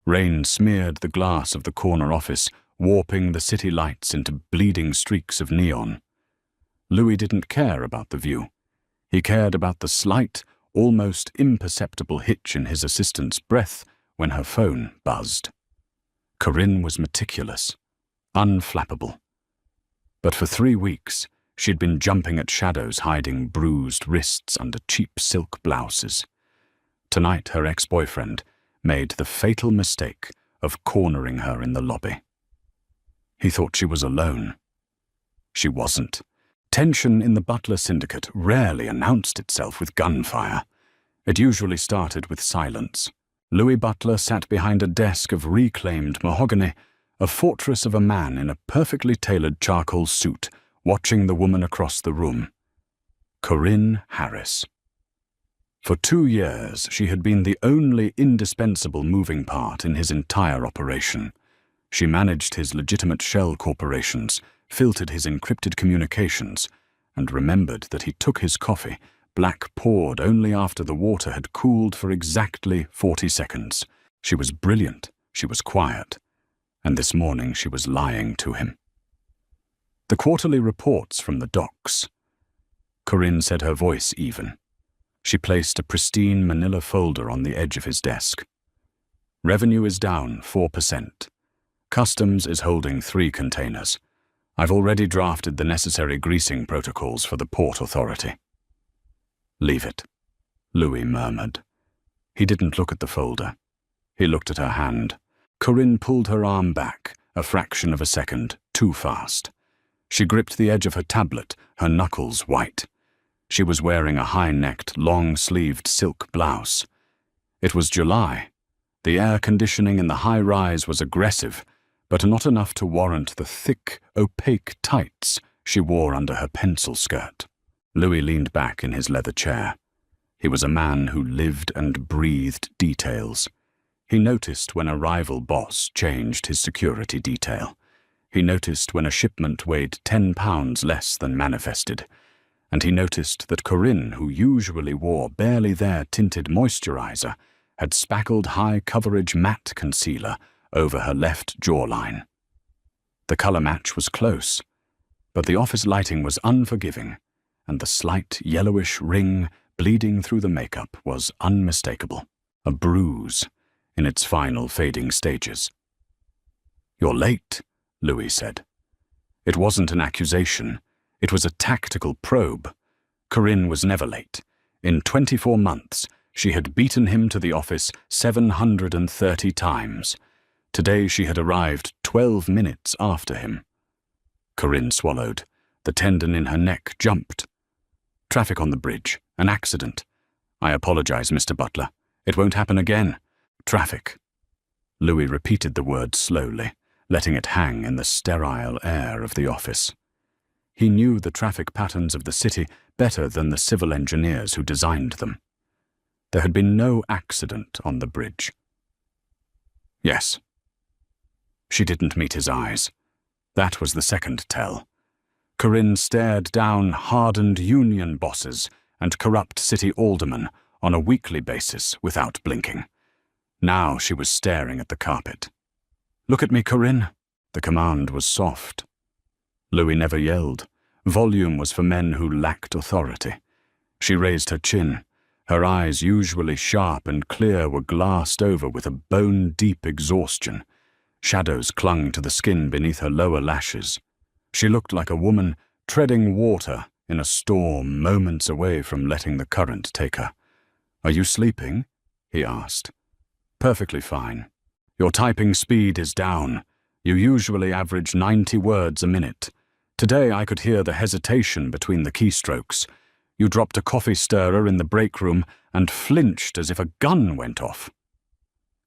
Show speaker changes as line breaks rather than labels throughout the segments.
Rain smeared the glass of the corner office, warping the city lights into bleeding streaks of neon. Louis didn't care about the view. He cared about the slight, almost imperceptible hitch in his assistant's breath when her phone buzzed. Corinne was meticulous, unflappable. But for 3 weeks, she'd been jumping at shadows, hiding bruised wrists under cheap silk blouses. Tonight, her ex-boyfriend made the fatal mistake of cornering her in the lobby. He thought she was alone. She wasn't. Tension in the Butler syndicate rarely announced itself with gunfire. It usually started with silence. Louis Butler sat behind a desk of reclaimed mahogany, a fortress of a man in a perfectly tailored charcoal suit, watching the woman across the room. Corinne Harris. For 2 years, she had been the only indispensable moving part in his entire operation. She managed his legitimate shell corporations, filtered his encrypted communications, and remembered that he took his coffee, black poured only after the water had cooled for exactly 40 seconds. She was brilliant, she was quiet, and this morning she was lying to him. The quarterly reports from the docks. Corinne said, her voice even. She placed a pristine manila folder on the edge of his desk. Revenue is down 4%. Customs is holding 3 containers. I've already drafted the necessary greasing protocols for the Port Authority. Leave it, Louis murmured. He didn't look at the folder. He looked at her hand. Corinne pulled her arm back, a fraction of a second, too fast. She gripped the edge of her tablet, her knuckles white. She was wearing a high-necked, long-sleeved silk blouse. It was July. The air conditioning in the high-rise was aggressive, but not enough to warrant the thick, opaque tights she wore under her pencil skirt. Louis leaned back in his leather chair. He was a man who lived and breathed details. He noticed when a rival boss changed his security detail. He noticed when a shipment weighed 10 pounds less than manifested. And he noticed that Corinne, who usually wore barely there tinted moisturizer, had spackled high-coverage matte concealer over her left jawline. The color match was close, but the office lighting was unforgiving, and the slight yellowish ring bleeding through the makeup was unmistakable, a bruise in its final fading stages. "You're late," Louis said. It wasn't an accusation. It was a tactical probe. Corinne was never late. In 24 months, she had beaten him to the office 730 times. Today she had arrived 12 minutes after him. Corinne swallowed. The tendon in her neck jumped. "Traffic on the bridge. An accident. I apologize, Mr. Butler. It won't happen again. Traffic." Louis repeated the word slowly, letting it hang in the sterile air of the office. He knew the traffic patterns of the city better than the civil engineers who designed them. There had been no accident on the bridge. "Yes." She didn't meet his eyes. That was the second tell. Corinne stared down hardened union bosses and corrupt city aldermen on a weekly basis without blinking. Now she was staring at the carpet. "Look at me, Corinne." The command was soft. Louis never yelled. Volume was for men who lacked authority. She raised her chin. Her eyes, usually sharp and clear, were glassed over with a bone-deep exhaustion. Shadows clung to the skin beneath her lower lashes. She looked like a woman treading water in a storm, moments away from letting the current take her. "Are you sleeping?" he asked. "Perfectly fine. Your typing speed is down. You usually average 90 words a minute. Today I could hear the hesitation between the keystrokes. You dropped a coffee stirrer in the break room and flinched as if a gun went off."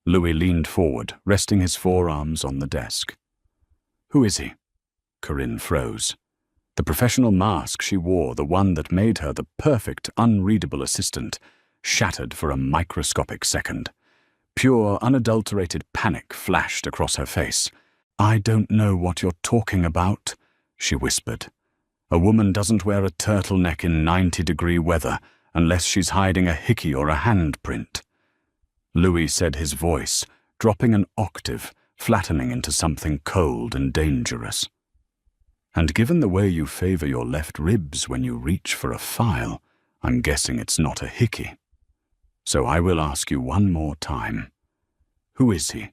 Louis leaned forward, resting his forearms on the desk. "Who is he?" Corinne froze. The professional mask she wore, the one that made her the perfect, unreadable assistant, shattered for a microscopic second. Pure, unadulterated panic flashed across her face. "I don't know what you're talking about," she whispered. "A woman doesn't wear a turtleneck in 90-degree weather unless she's hiding a hickey or a handprint." Louis said, his voice dropping an octave, flattening into something cold and dangerous. And given the way you favor your left ribs when you reach for a file, I'm guessing it's not a hickey. So I will ask you one more time. Who is he?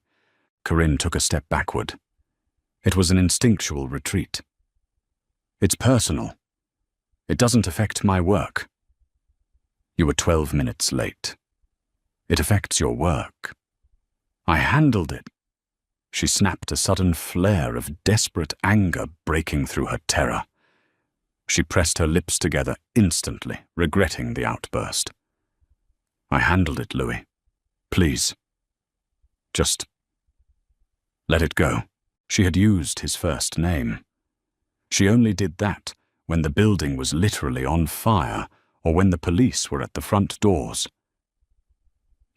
Corinne took a step backward. It was an instinctual retreat. It's personal. It doesn't affect my work. You were 12 minutes late. It affects your work. I handled it. She snapped, a sudden flare of desperate anger breaking through her terror. She pressed her lips together instantly, regretting the outburst. I handled it, Louis. Please. Just let it go. She had used his first name. She only did that when the building was literally on fire or when the police were at the front doors.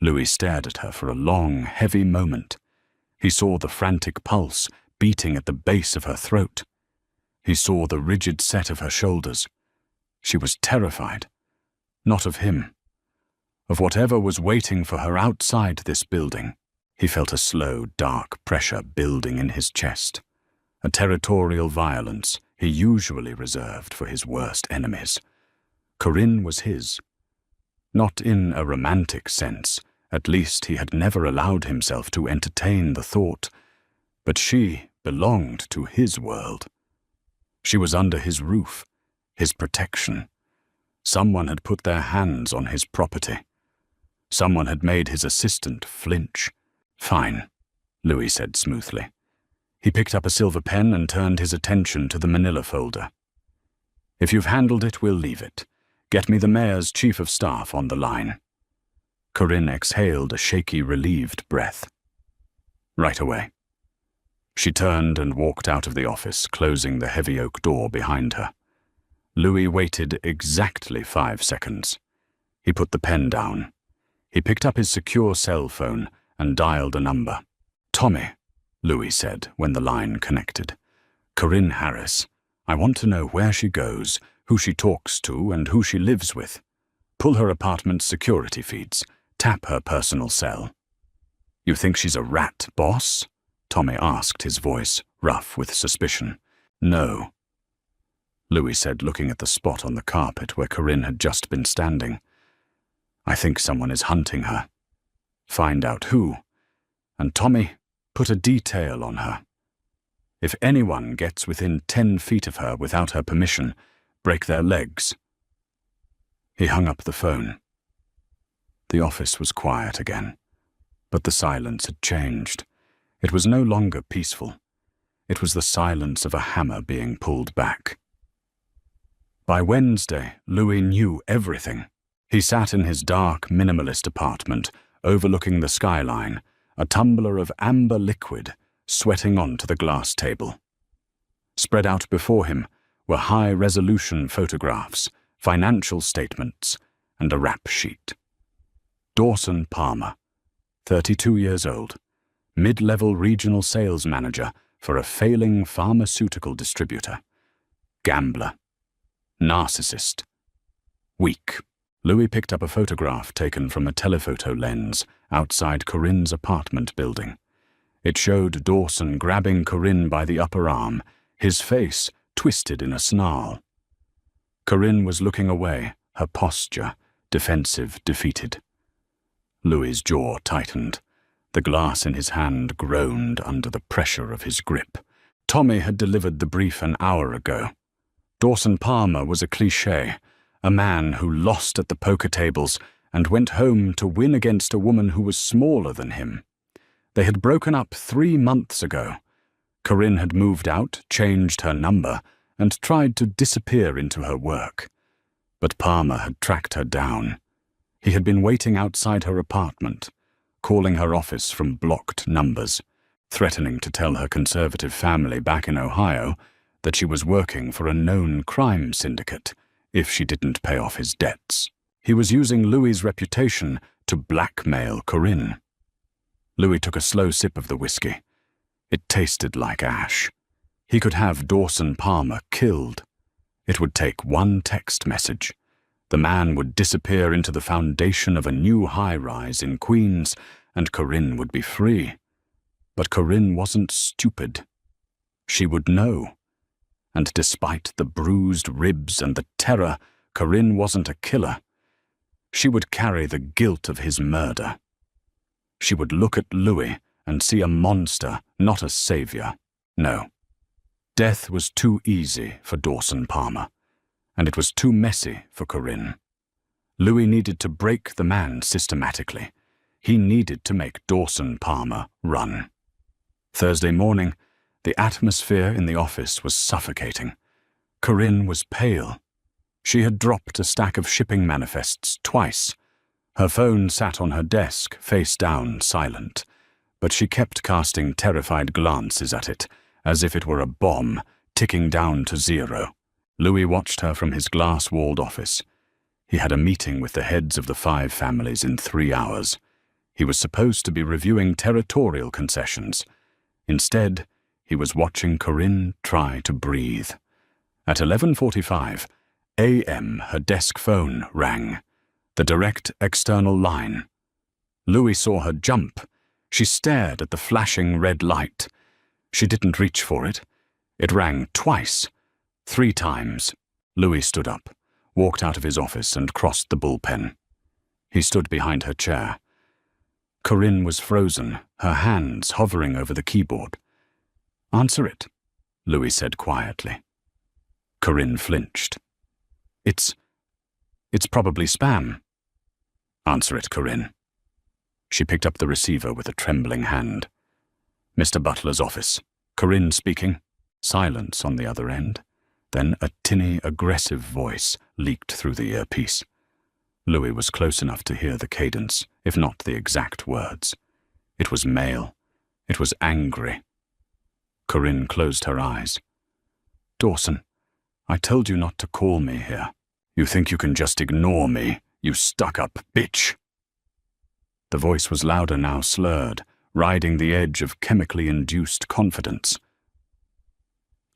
Louis stared at her for a long, heavy moment. He saw the frantic pulse beating at the base of her throat. He saw the rigid set of her shoulders. She was terrified, not of him, of whatever was waiting for her outside this building. He felt a slow, dark pressure building in his chest, a territorial violence he usually reserved for his worst enemies. Corinne was his. Not in a romantic sense, at least he had never allowed himself to entertain the thought, but she belonged to his world. She was under his roof, his protection. Someone had put their hands on his property. Someone had made his assistant flinch. Fine, Louis said smoothly. He picked up a silver pen and turned his attention to the manila folder. If you've handled it, we'll leave it. Get me the mayor's chief of staff on the line. Corinne exhaled a shaky, relieved breath. Right away. She turned and walked out of the office, closing the heavy oak door behind her. Louis waited exactly 5 seconds. He put the pen down. He picked up his secure cell phone and dialed a number. Tommy, Louis said when the line connected. Corinne Harris. I want to know where she goes, who she talks to, and who she lives with. Pull her apartment's security feeds. Tap her personal cell. You think she's a rat, boss? Tommy asked, his voice rough with suspicion. No, Louis said, looking at the spot on the carpet where Corinne had just been standing. I think someone is hunting her. Find out who. And Tommy, put a detail on her. If anyone gets within 10 feet of her without her permission, break their legs. He hung up the phone. The office was quiet again, but the silence had changed. It was no longer peaceful. It was the silence of a hammer being pulled back. By Wednesday, Louis knew everything. He sat in his dark, minimalist apartment, overlooking the skyline, a tumbler of amber liquid sweating onto the glass table. Spread out before him were high-resolution photographs, financial statements, and a rap sheet. Dawson Palmer, 32 years old, mid-level regional sales manager for a failing pharmaceutical distributor. Gambler. Narcissist. Weak. Louis picked up a photograph taken from a telephoto lens outside Corinne's apartment building. It showed Dawson grabbing Corinne by the upper arm, his face twisted in a snarl. Corinne was looking away, her posture defensive, defeated. Louis's jaw tightened. The glass in his hand groaned under the pressure of his grip. Tommy had delivered the brief an hour ago. Dawson Palmer was a cliché, a man who lost at the poker tables and went home to win against a woman who was smaller than him. They had broken up 3 months ago. Corinne had moved out, changed her number, and tried to disappear into her work. But Palmer had tracked her down. He had been waiting outside her apartment, calling her office from blocked numbers, threatening to tell her conservative family back in Ohio that she was working for a known crime syndicate if she didn't pay off his debts. He was using Louis's reputation to blackmail Corinne. Louis took a slow sip of the whiskey. It tasted like ash. He could have Dawson Palmer killed. It would take one text message. The man would disappear into the foundation of a new high-rise in Queens, and Corinne would be free. But Corinne wasn't stupid. She would know. And despite the bruised ribs and the terror, Corinne wasn't a killer. She would carry the guilt of his murder. She would look at Louis and see a monster, not a savior. No. Death was too easy for Dawson Palmer, and it was too messy for Corinne. Louis needed to break the man systematically. He needed to make Dawson Palmer run. Thursday morning, the atmosphere in the office was suffocating. Corinne was pale. She had dropped a stack of shipping manifests twice. Her phone sat on her desk, face down, silent, but she kept casting terrified glances at it, as if it were a bomb, ticking down to 0. Louis watched her from his glass-walled office. He had a meeting with the heads of the 5 families in 3 hours. He was supposed to be reviewing territorial concessions. Instead, he was watching Corinne try to breathe. At 11:45 a.m., her desk phone rang. The direct external line. Louis saw her jump. She stared at the flashing red light. She didn't reach for it. It rang twice. 3 times. Louis stood up, walked out of his office and crossed the bullpen. He stood behind her chair. Corinne was frozen, her hands hovering over the keyboard. "Answer it," Louis said quietly. Corinne flinched. It's probably spam." "Answer it, Corinne." She picked up the receiver with a trembling hand. "Mr. Butler's office. Corinne speaking." Silence on the other end. Then a tinny, aggressive voice leaked through the earpiece. Louis was close enough to hear the cadence, if not the exact words. It was male. It was angry. Corinne closed her eyes. "Dawson, I told you not to call me here. You think you can just ignore me, you stuck-up bitch." The voice was louder now, slurred, riding the edge of chemically induced confidence.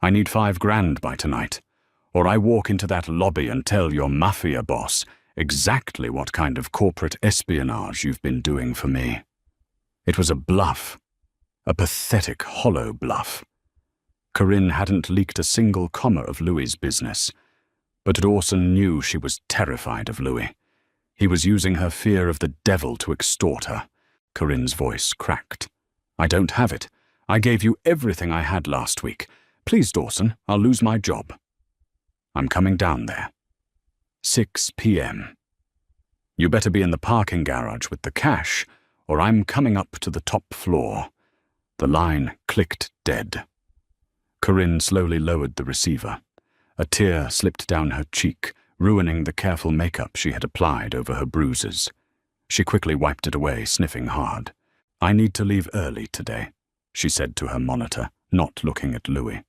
"I need $5,000 by tonight, or I walk into that lobby and tell your Mafia Boss exactly what kind of corporate espionage you've been doing for me." It was a bluff, a pathetic, hollow bluff. Corinne hadn't leaked a single comma of Louis's business, but Dawson knew she was terrified of Louis. He was using her fear of the devil to extort her. Corinne's voice cracked. "I don't have it. I gave you everything I had last week. Please, Dawson, I'll lose my job." "I'm coming down there. 6 p.m. You better be in the parking garage with the cash, or I'm coming up to the top floor." The line clicked dead. Corinne slowly lowered the receiver. A tear slipped down her cheek, ruining the careful makeup she had applied over her bruises. She quickly wiped it away, sniffing hard. "I need to leave early today," she said to her monitor, not looking at Louis.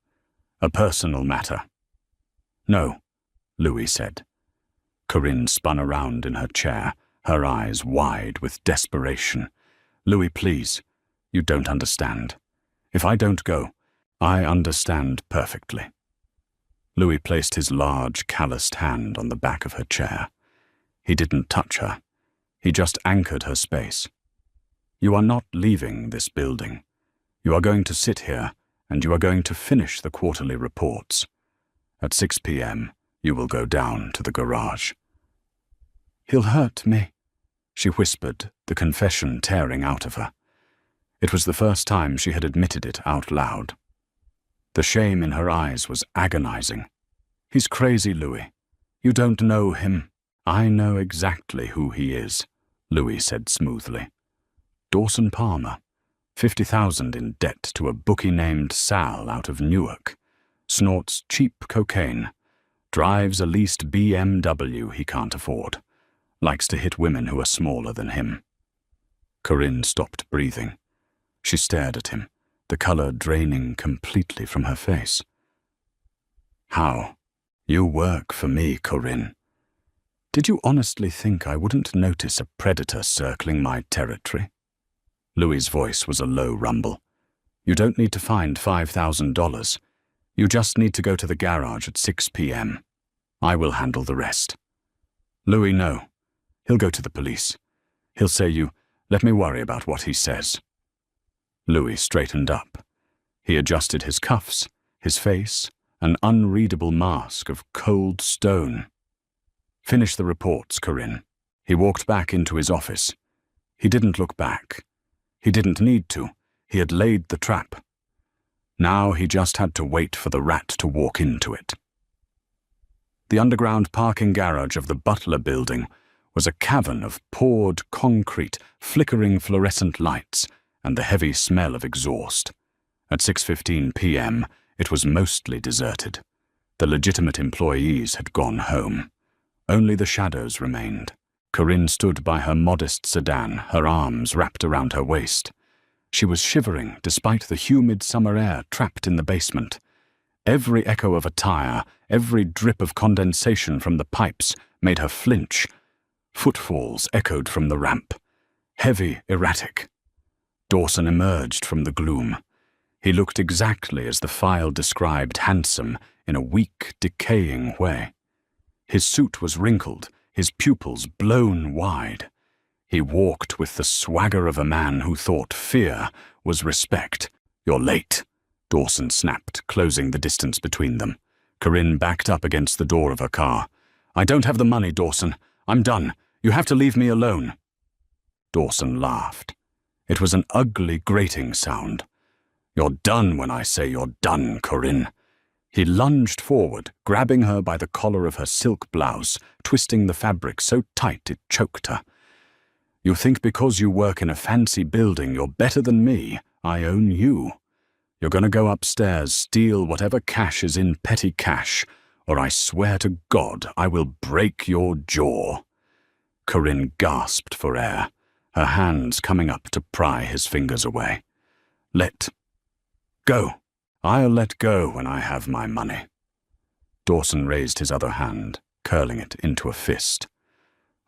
"A personal matter." "No," Louis said. Corinne spun around in her chair, her eyes wide with desperation. "Louis, please. You don't understand. If I don't go, I understand perfectly." Louis placed his large, calloused hand on the back of her chair. He didn't touch her. He just anchored her space. "You are not leaving this building. You are going to sit here, and you are going to finish the quarterly reports. At 6 p.m., you will go down to the garage." "He'll hurt me," she whispered, the confession tearing out of her. It was the first time she had admitted it out loud. The shame in her eyes was agonizing. "He's crazy, Louis. You don't know him." "I know exactly who he is," Louis said smoothly. "Dawson Palmer, 50,000 in debt to a bookie named Sal out of Newark. Snorts cheap cocaine. Drives a leased BMW he can't afford. Likes to hit women who are smaller than him." Corinne stopped breathing. She stared at him, the color draining completely from her face. "How? You work for me, Corinne. Did you honestly think I wouldn't notice a predator circling my territory?" Louis's voice was a low rumble. "You don't need to find $5,000. You just need to go to the garage at 6 p.m. I will handle the rest." "Louis, no. He'll go to the police. He'll say let me worry about what he says." Louis straightened up. He adjusted his cuffs, his face, an unreadable mask of cold stone. "Finish the reports, Corinne." He walked back into his office. He didn't look back. He didn't need to. He had laid the trap. Now he just had to wait for the rat to walk into it. The underground parking garage of the Butler building was a cavern of poured concrete, flickering fluorescent lights, and the heavy smell of exhaust. At 6:15 p.m., it was mostly deserted. The legitimate employees had gone home. Only the shadows remained. Corinne stood by her modest sedan, her arms wrapped around her waist. She was shivering despite the humid summer air trapped in the basement. Every echo of a tire, every drip of condensation from the pipes made her flinch. Footfalls echoed from the ramp. Heavy, erratic. Dawson emerged from the gloom. He looked exactly as the file described, handsome in a weak, decaying way. His suit was wrinkled, his pupils blown wide. He walked with the swagger of a man who thought fear was respect. "You're late," Dawson snapped, closing the distance between them. Corinne backed up against the door of her car. "I don't have the money, Dawson. I'm done. You have to leave me alone." Dawson laughed. It was an ugly, grating sound. "You're done when I say you're done, Corinne." He lunged forward, grabbing her by the collar of her silk blouse, twisting the fabric so tight it choked her. "You think because you work in a fancy building you're better than me. I own you. You're going to go upstairs, steal whatever cash is in petty cash, or I swear to God I will break your jaw." Corinne gasped for air, her hands coming up to pry his fingers away. "Let go. I'll let go when I have my money." Dawson raised his other hand, curling it into a fist.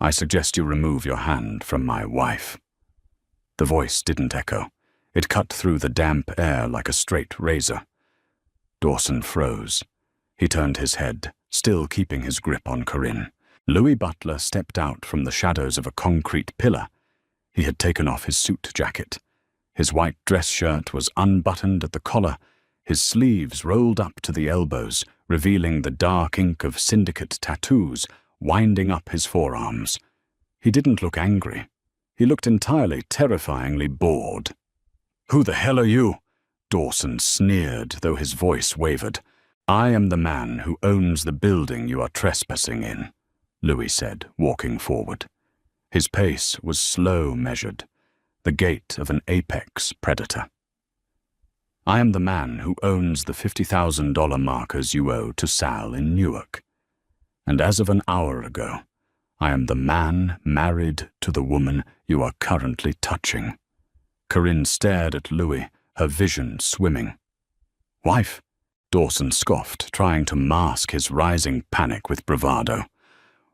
"I suggest you remove your hand from my wife." The voice didn't echo. It cut through the damp air like a straight razor. Dawson froze. He turned his head, still keeping his grip on Corinne. Louis Butler stepped out from the shadows of a concrete pillar. He had taken off his suit jacket. His white dress shirt was unbuttoned at the collar, his sleeves rolled up to the elbows, revealing the dark ink of syndicate tattoos winding up his forearms. He didn't look angry. He looked entirely terrifyingly bored. "Who the hell are you?" Dawson sneered, though his voice wavered. "I am the man who owns the building you are trespassing in," Louis said, walking forward. His pace was slow measured, the gait of an apex predator. "I am the man who owns the $50,000 markers you owe to Sal in Newark. And as of an hour ago, I am the man married to the woman you are currently touching." Corinne stared at Louis, her vision swimming. "Wife?" Dawson scoffed, trying to mask his rising panic with bravado.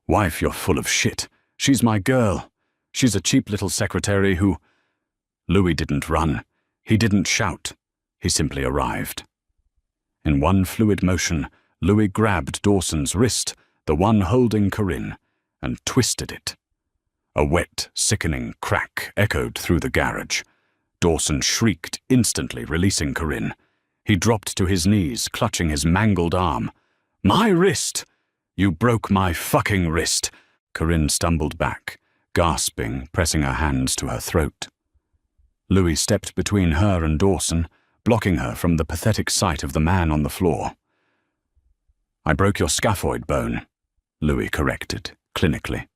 "Wife, you're full of shit. She's my girl. She's a cheap little secretary who—" Louis didn't run. He didn't shout. He simply arrived. In one fluid motion, Louis grabbed Dawson's wrist, the one holding Corinne, and twisted it. A wet, sickening crack echoed through the garage. Dawson shrieked, instantly releasing Corinne. He dropped to his knees, clutching his mangled arm. "My wrist! You broke my fucking wrist!" Corinne stumbled back, gasping, pressing her hands to her throat. Louis stepped between her and Dawson, blocking her from the pathetic sight of the man on the floor. "I broke your scaphoid bone," Louis corrected, clinically.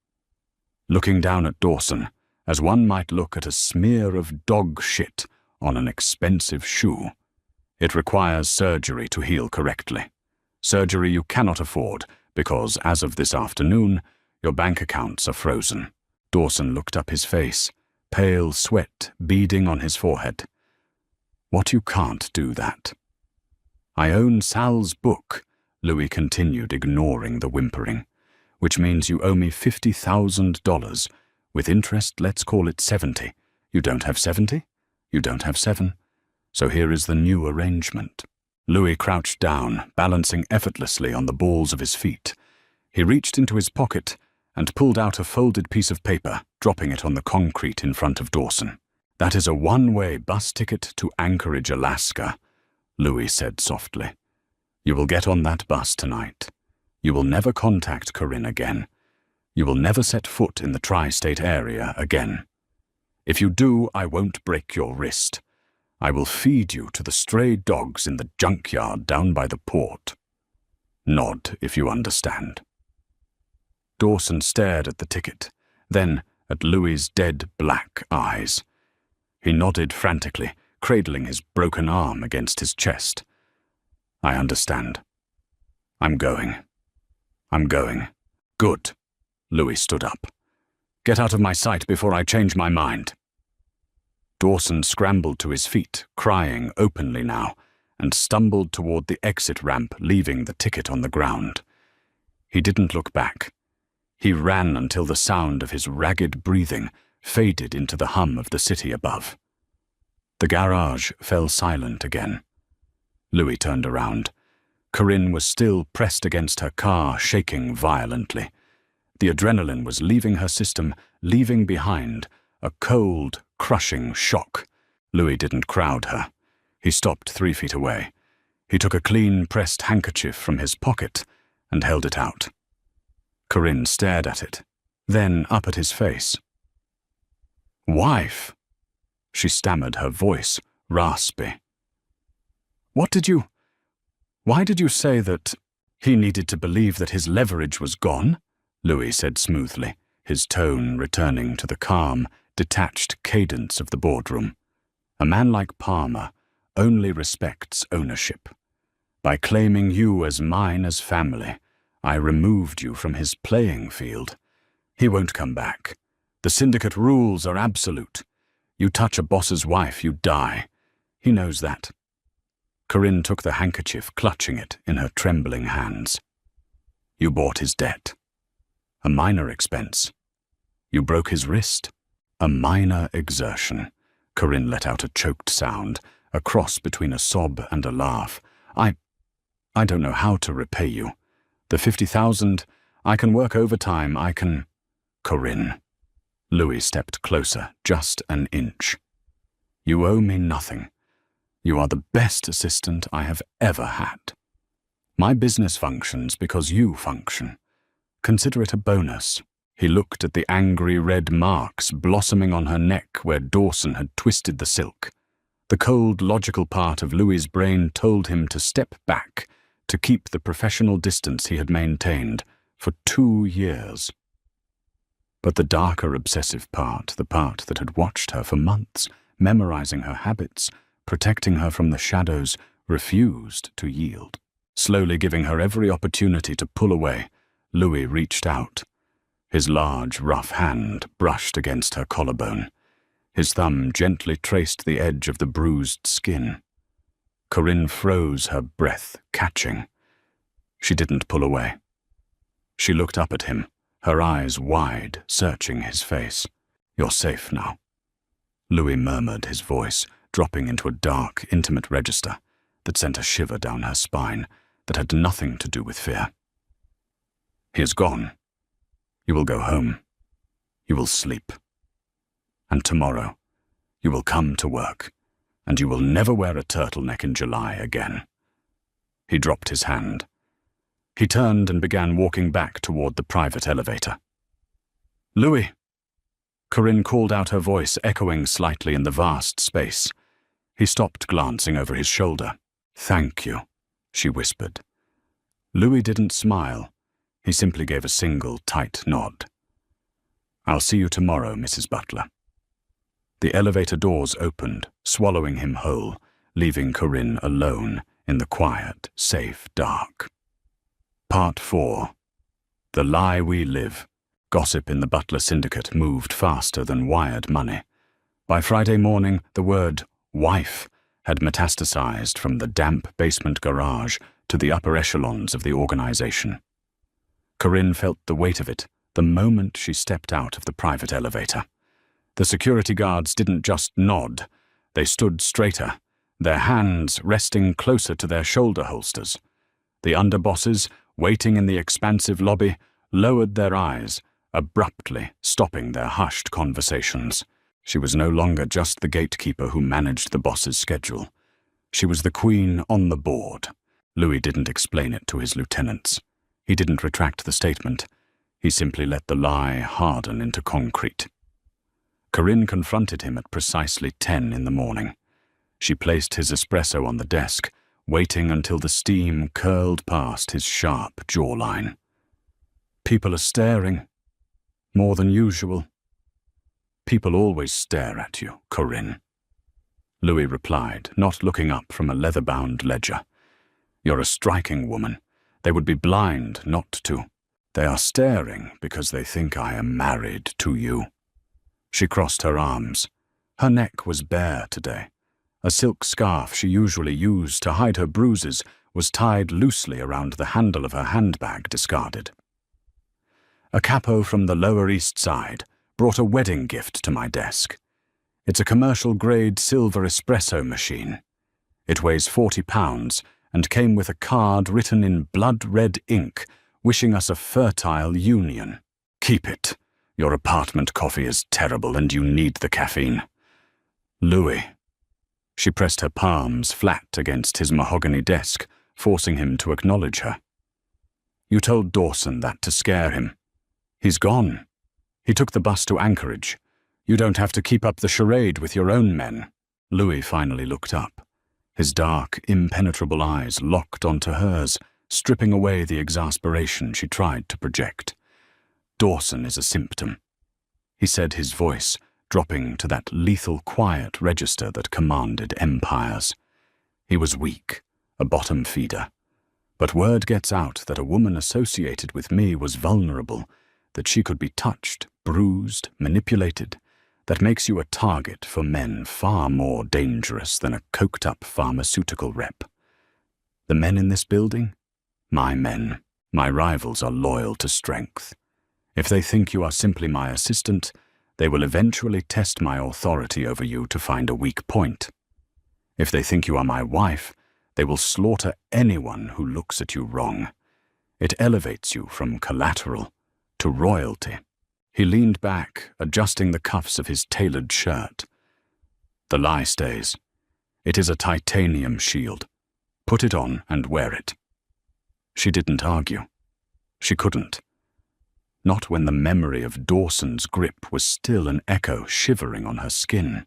Looking down at Dawson, as one might look at a smear of dog shit on an expensive shoe. "It requires surgery to heal correctly. Surgery you cannot afford because, as of this afternoon, your bank accounts are frozen." Dawson looked up his face, pale sweat beading on his forehead. "What, you can't do that?" "I own Sal's book," Louis continued, ignoring the whimpering, "which means you owe me $50,000. With interest, let's call it 70. You don't have 70? You don't have 7. So here is the new arrangement." Louis crouched down, balancing effortlessly on the balls of his feet. He reached into his pocket and pulled out a folded piece of paper, dropping it on the concrete in front of Dawson. That is a one-way bus ticket to Anchorage, Alaska, Louis said softly. You will get on that bus tonight. You will never contact Corinne again. You will never set foot in the tri-state area again. If you do, I won't break your wrist. I will feed you to the stray dogs in the junkyard down by the port. Nod if you understand. Dawson stared at the ticket, then at Louis's dead black eyes. He nodded frantically, cradling his broken arm against his chest. I understand. I'm going. I'm going. Good. Louis stood up. Get out of my sight before I change my mind. Dawson scrambled to his feet, crying openly now, and stumbled toward the exit ramp, leaving the ticket on the ground. He didn't look back. He ran until the sound of his ragged breathing faded into the hum of the city above. The garage fell silent again. Louis turned around. Corinne was still pressed against her car, shaking violently. The adrenaline was leaving her system, leaving behind a cold, crushing shock. Louis didn't crowd her. He stopped 3 feet away. He took a clean, pressed handkerchief from his pocket and held it out. Corinne stared at it, then up at his face. Wife, she stammered, her voice raspy. Why did you say that he needed to believe that his leverage was gone? Louis said smoothly, his tone returning to the calm, detached cadence of the boardroom. A man like Palmer only respects ownership. By claiming you as mine as family, I removed you from his playing field. He won't come back. The syndicate rules are absolute. You touch a boss's wife, you die. He knows that. Corinne took the handkerchief, clutching it in her trembling hands. You bought his debt. A minor expense. You broke his wrist. A minor exertion. Corinne let out a choked sound, a cross between a sob and a laugh. I don't know how to repay you. The 50,000, I can work overtime, I can... Corinne. Louis stepped closer, just an inch. You owe me nothing. You are the best assistant I have ever had. My business functions because you function. Consider it a bonus. He looked at the angry red marks blossoming on her neck where Dawson had twisted the silk. The cold, logical part of Louis's brain told him to step back, to keep the professional distance he had maintained for 2 years. But the darker, obsessive part, the part that had watched her for months, memorizing her habits, protecting her from the shadows, refused to yield. Slowly giving her every opportunity to pull away, Louis reached out. His large, rough hand brushed against her collarbone. His thumb gently traced the edge of the bruised skin. Corinne froze, her breath catching. She didn't pull away. She looked up at him, her eyes wide, searching his face. You're safe now. Louis murmured, his voice dropping into a dark, intimate register that sent a shiver down her spine that had nothing to do with fear. He is gone. You will go home. You will sleep. And tomorrow, you will come to work, and you will never wear a turtleneck in July again. He dropped his hand. He turned and began walking back toward the private elevator. Louis! Corinne called out, her voice echoing slightly in the vast space. He stopped, glancing over his shoulder. Thank you, she whispered. Louis didn't smile. He simply gave a single, tight nod. I'll see you tomorrow, Mrs. Butler. The elevator doors opened, swallowing him whole, leaving Corinne alone in the quiet, safe dark. Part 4. The Lie We Live. Gossip in the Butler Syndicate moved faster than wired money. By Friday morning, the word wife had metastasized from the damp basement garage to the upper echelons of the organization. Corinne felt the weight of it the moment she stepped out of the private elevator. The security guards didn't just nod, they stood straighter, their hands resting closer to their shoulder holsters. The underbosses, waiting in the expansive lobby, lowered their eyes, abruptly stopping their hushed conversations. She was no longer just the gatekeeper who managed the boss's schedule. She was the queen on the board. Louis didn't explain it to his lieutenants. He didn't retract the statement. He simply let the lie harden into concrete. Corinne confronted him at precisely 10 in the morning. She placed his espresso on the desk, waiting until the steam curled past his sharp jawline. "People are staring. More than usual." "People always stare at you, Corinne." Louis replied, not looking up from a leather-bound ledger. "You're a striking woman. They would be blind not to. They are staring because they think I am married to you." She crossed her arms. Her neck was bare today. A silk scarf she usually used to hide her bruises was tied loosely around the handle of her handbag, discarded. A capo from the Lower East Side brought a wedding gift to my desk. It's a commercial-grade silver espresso machine. It weighs 40 pounds and came with a card written in blood-red ink wishing us a fertile union. "Keep it. Your apartment coffee is terrible and you need the caffeine." "Louis." She pressed her palms flat against his mahogany desk, forcing him to acknowledge her. "You told Dawson that to scare him. He's gone. He took the bus to Anchorage. You don't have to keep up the charade with your own men." Louis finally looked up. His dark, impenetrable eyes locked onto hers, stripping away the exasperation she tried to project. "Dawson is a symptom," he said, his voice dropping to that lethal quiet register that commanded empires. "He was weak, a bottom feeder. But word gets out that a woman associated with me was vulnerable, that she could be touched, bruised, manipulated. That makes you a target for men far more dangerous than a coked-up pharmaceutical rep. The men in this building? My men. My rivals are loyal to strength. If they think you are simply my assistant, they will eventually test my authority over you to find a weak point. If they think you are my wife, they will slaughter anyone who looks at you wrong. It elevates you from collateral to royalty." He leaned back, adjusting the cuffs of his tailored shirt. "The lie stays. It is a titanium shield. Put it on and wear it." She didn't argue. She couldn't. Not when the memory of Dawson's grip was still an echo shivering on her skin.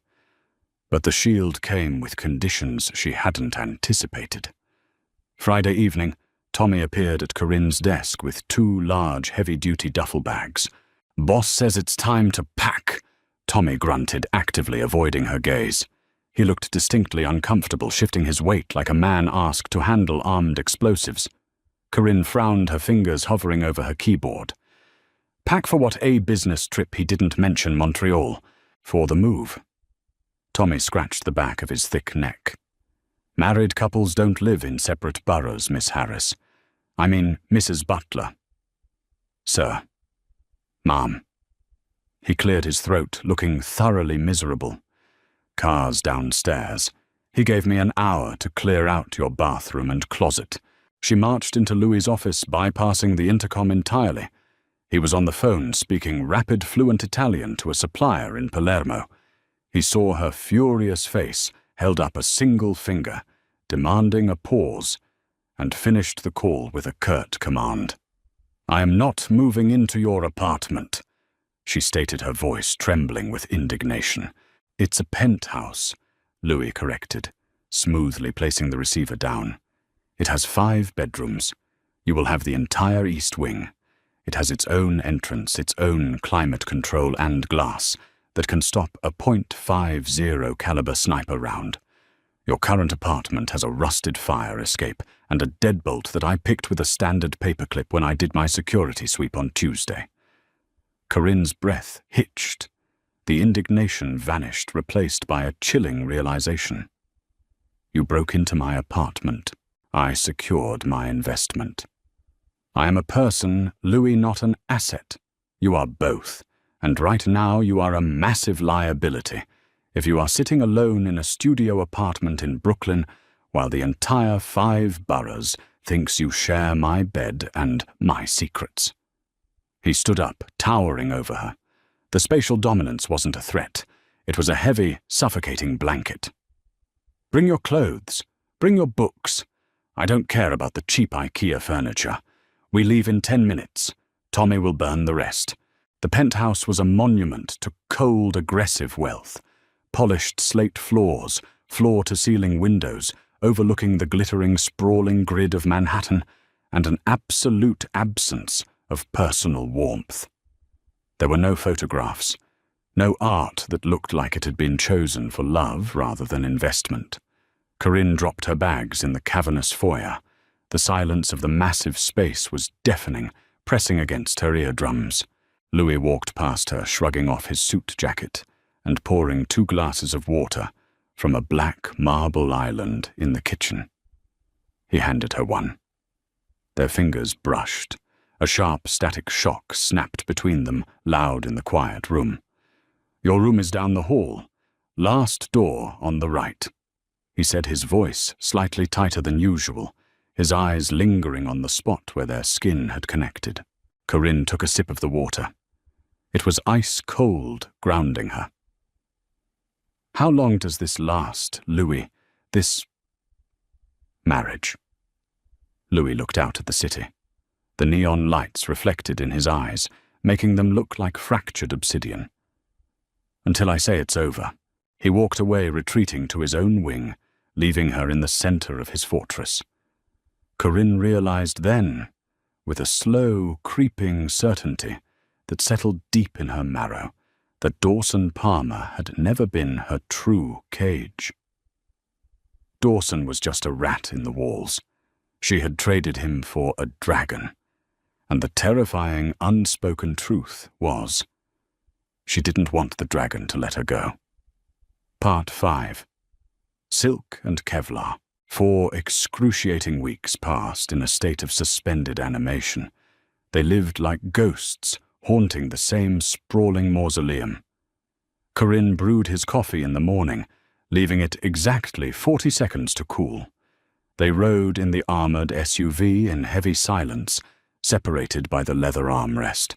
But the shield came with conditions she hadn't anticipated. Friday evening, Tommy appeared at Corinne's desk with 2 large, heavy-duty duffel bags. "Boss says it's time to pack," Tommy grunted, actively avoiding her gaze. He looked distinctly uncomfortable, shifting his weight like a man asked to handle armed explosives. Corinne frowned, her fingers hovering over her keyboard. "Pack for what a business trip he didn't mention Montreal. For the move." Tommy scratched the back of his thick neck. "Married couples don't live in separate boroughs, Miss Harris. I mean, Mrs. Butler." "Sir." "Ma'am." He cleared his throat, looking thoroughly miserable. "Cars downstairs. He gave me an hour to clear out your bathroom and closet." She marched into Louis's office, bypassing the intercom entirely. He was on the phone, speaking rapid, fluent Italian to a supplier in Palermo. He saw her furious face, held up a single finger, demanding a pause, and finished the call with a curt command. "I am not moving into your apartment," she stated, her voice trembling with indignation. "It's a penthouse," Louis corrected, smoothly placing the receiver down. "It has 5 bedrooms. You will have the entire east wing. It has its own entrance, its own climate control and glass that can stop a .50 caliber sniper round. Your current apartment has a rusted fire escape and a deadbolt that I picked with a standard paperclip when I did my security sweep on Tuesday." Corinne's breath hitched. The indignation vanished, replaced by a chilling realization. "You broke into my apartment. I secured my investment. I am a person, Louis, not an asset. You are both, and right now you are a massive liability. If you are sitting alone in a studio apartment in Brooklyn, while the entire 5 boroughs thinks you share my bed and my secrets." He stood up, towering over her. The spatial dominance wasn't a threat. It was a heavy, suffocating blanket. "Bring your clothes. Bring your books. I don't care about the cheap IKEA furniture. We leave in 10 minutes. Tommy will burn the rest." The penthouse was a monument to cold, aggressive wealth. Polished slate floors, floor-to-ceiling windows, overlooking the glittering, sprawling grid of Manhattan, and an absolute absence of personal warmth. There were no photographs, no art that looked like it had been chosen for love rather than investment. Corinne dropped her bags in the cavernous foyer. The silence of the massive space was deafening, pressing against her eardrums. Louis walked past her, shrugging off his suit jacket and pouring 2 glasses of water from a black marble island in the kitchen. He handed her one. Their fingers brushed. A sharp, static shock snapped between them, loud in the quiet room. "Your room is down the hall. Last door on the right," he said, his voice slightly tighter than usual, his eyes lingering on the spot where their skin had connected. Corinne took a sip of the water. It was ice cold, grounding her. "How long does this last, Louis? This marriage?" Louis looked out at the city. The neon lights reflected in his eyes, making them look like fractured obsidian. "Until I say it's over." He walked away, retreating to his own wing, leaving her in the center of his fortress. Corinne realized then, with a slow, creeping certainty that settled deep in her marrow, that Dawson Palmer had never been her true cage. Dawson was just a rat in the walls. She had traded him for a dragon. And the terrifying, unspoken truth was, she didn't want the dragon to let her go. Part 5. Silk and Kevlar. 4 excruciating weeks passed in a state of suspended animation. They lived like ghosts, haunting the same sprawling mausoleum. Corinne brewed his coffee in the morning, leaving it exactly 40 seconds to cool. They rode in the armored SUV in heavy silence, separated by the leather armrest.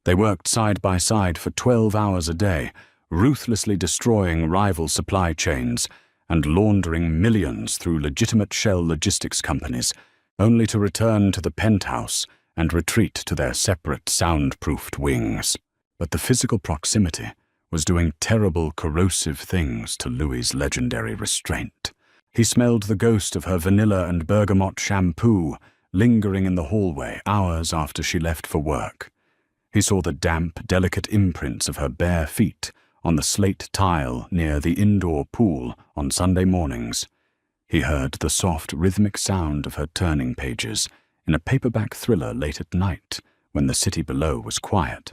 They worked side by side for 12 hours a day, ruthlessly destroying rival supply chains and laundering millions through legitimate shell logistics companies, only to return to the penthouse and retreat to their separate soundproofed wings. But the physical proximity was doing terrible, corrosive things to Louis's legendary restraint. He smelled the ghost of her vanilla and bergamot shampoo lingering in the hallway hours after she left for work. He saw the damp, delicate imprints of her bare feet on the slate tile near the indoor pool on Sunday mornings. He heard the soft, rhythmic sound of her turning pages in a paperback thriller late at night when the city below was quiet.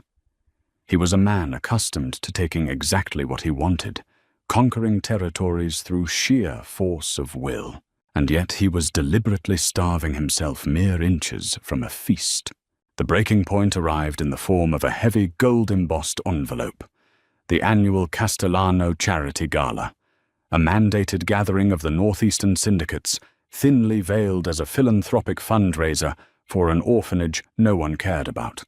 He was a man accustomed to taking exactly what he wanted, conquering territories through sheer force of will, and yet he was deliberately starving himself mere inches from a feast. The breaking point arrived in the form of a heavy gold-embossed envelope, the annual Castellano Charity Gala, a mandated gathering of the Northeastern syndicates, thinly veiled as a philanthropic fundraiser for an orphanage no one cared about.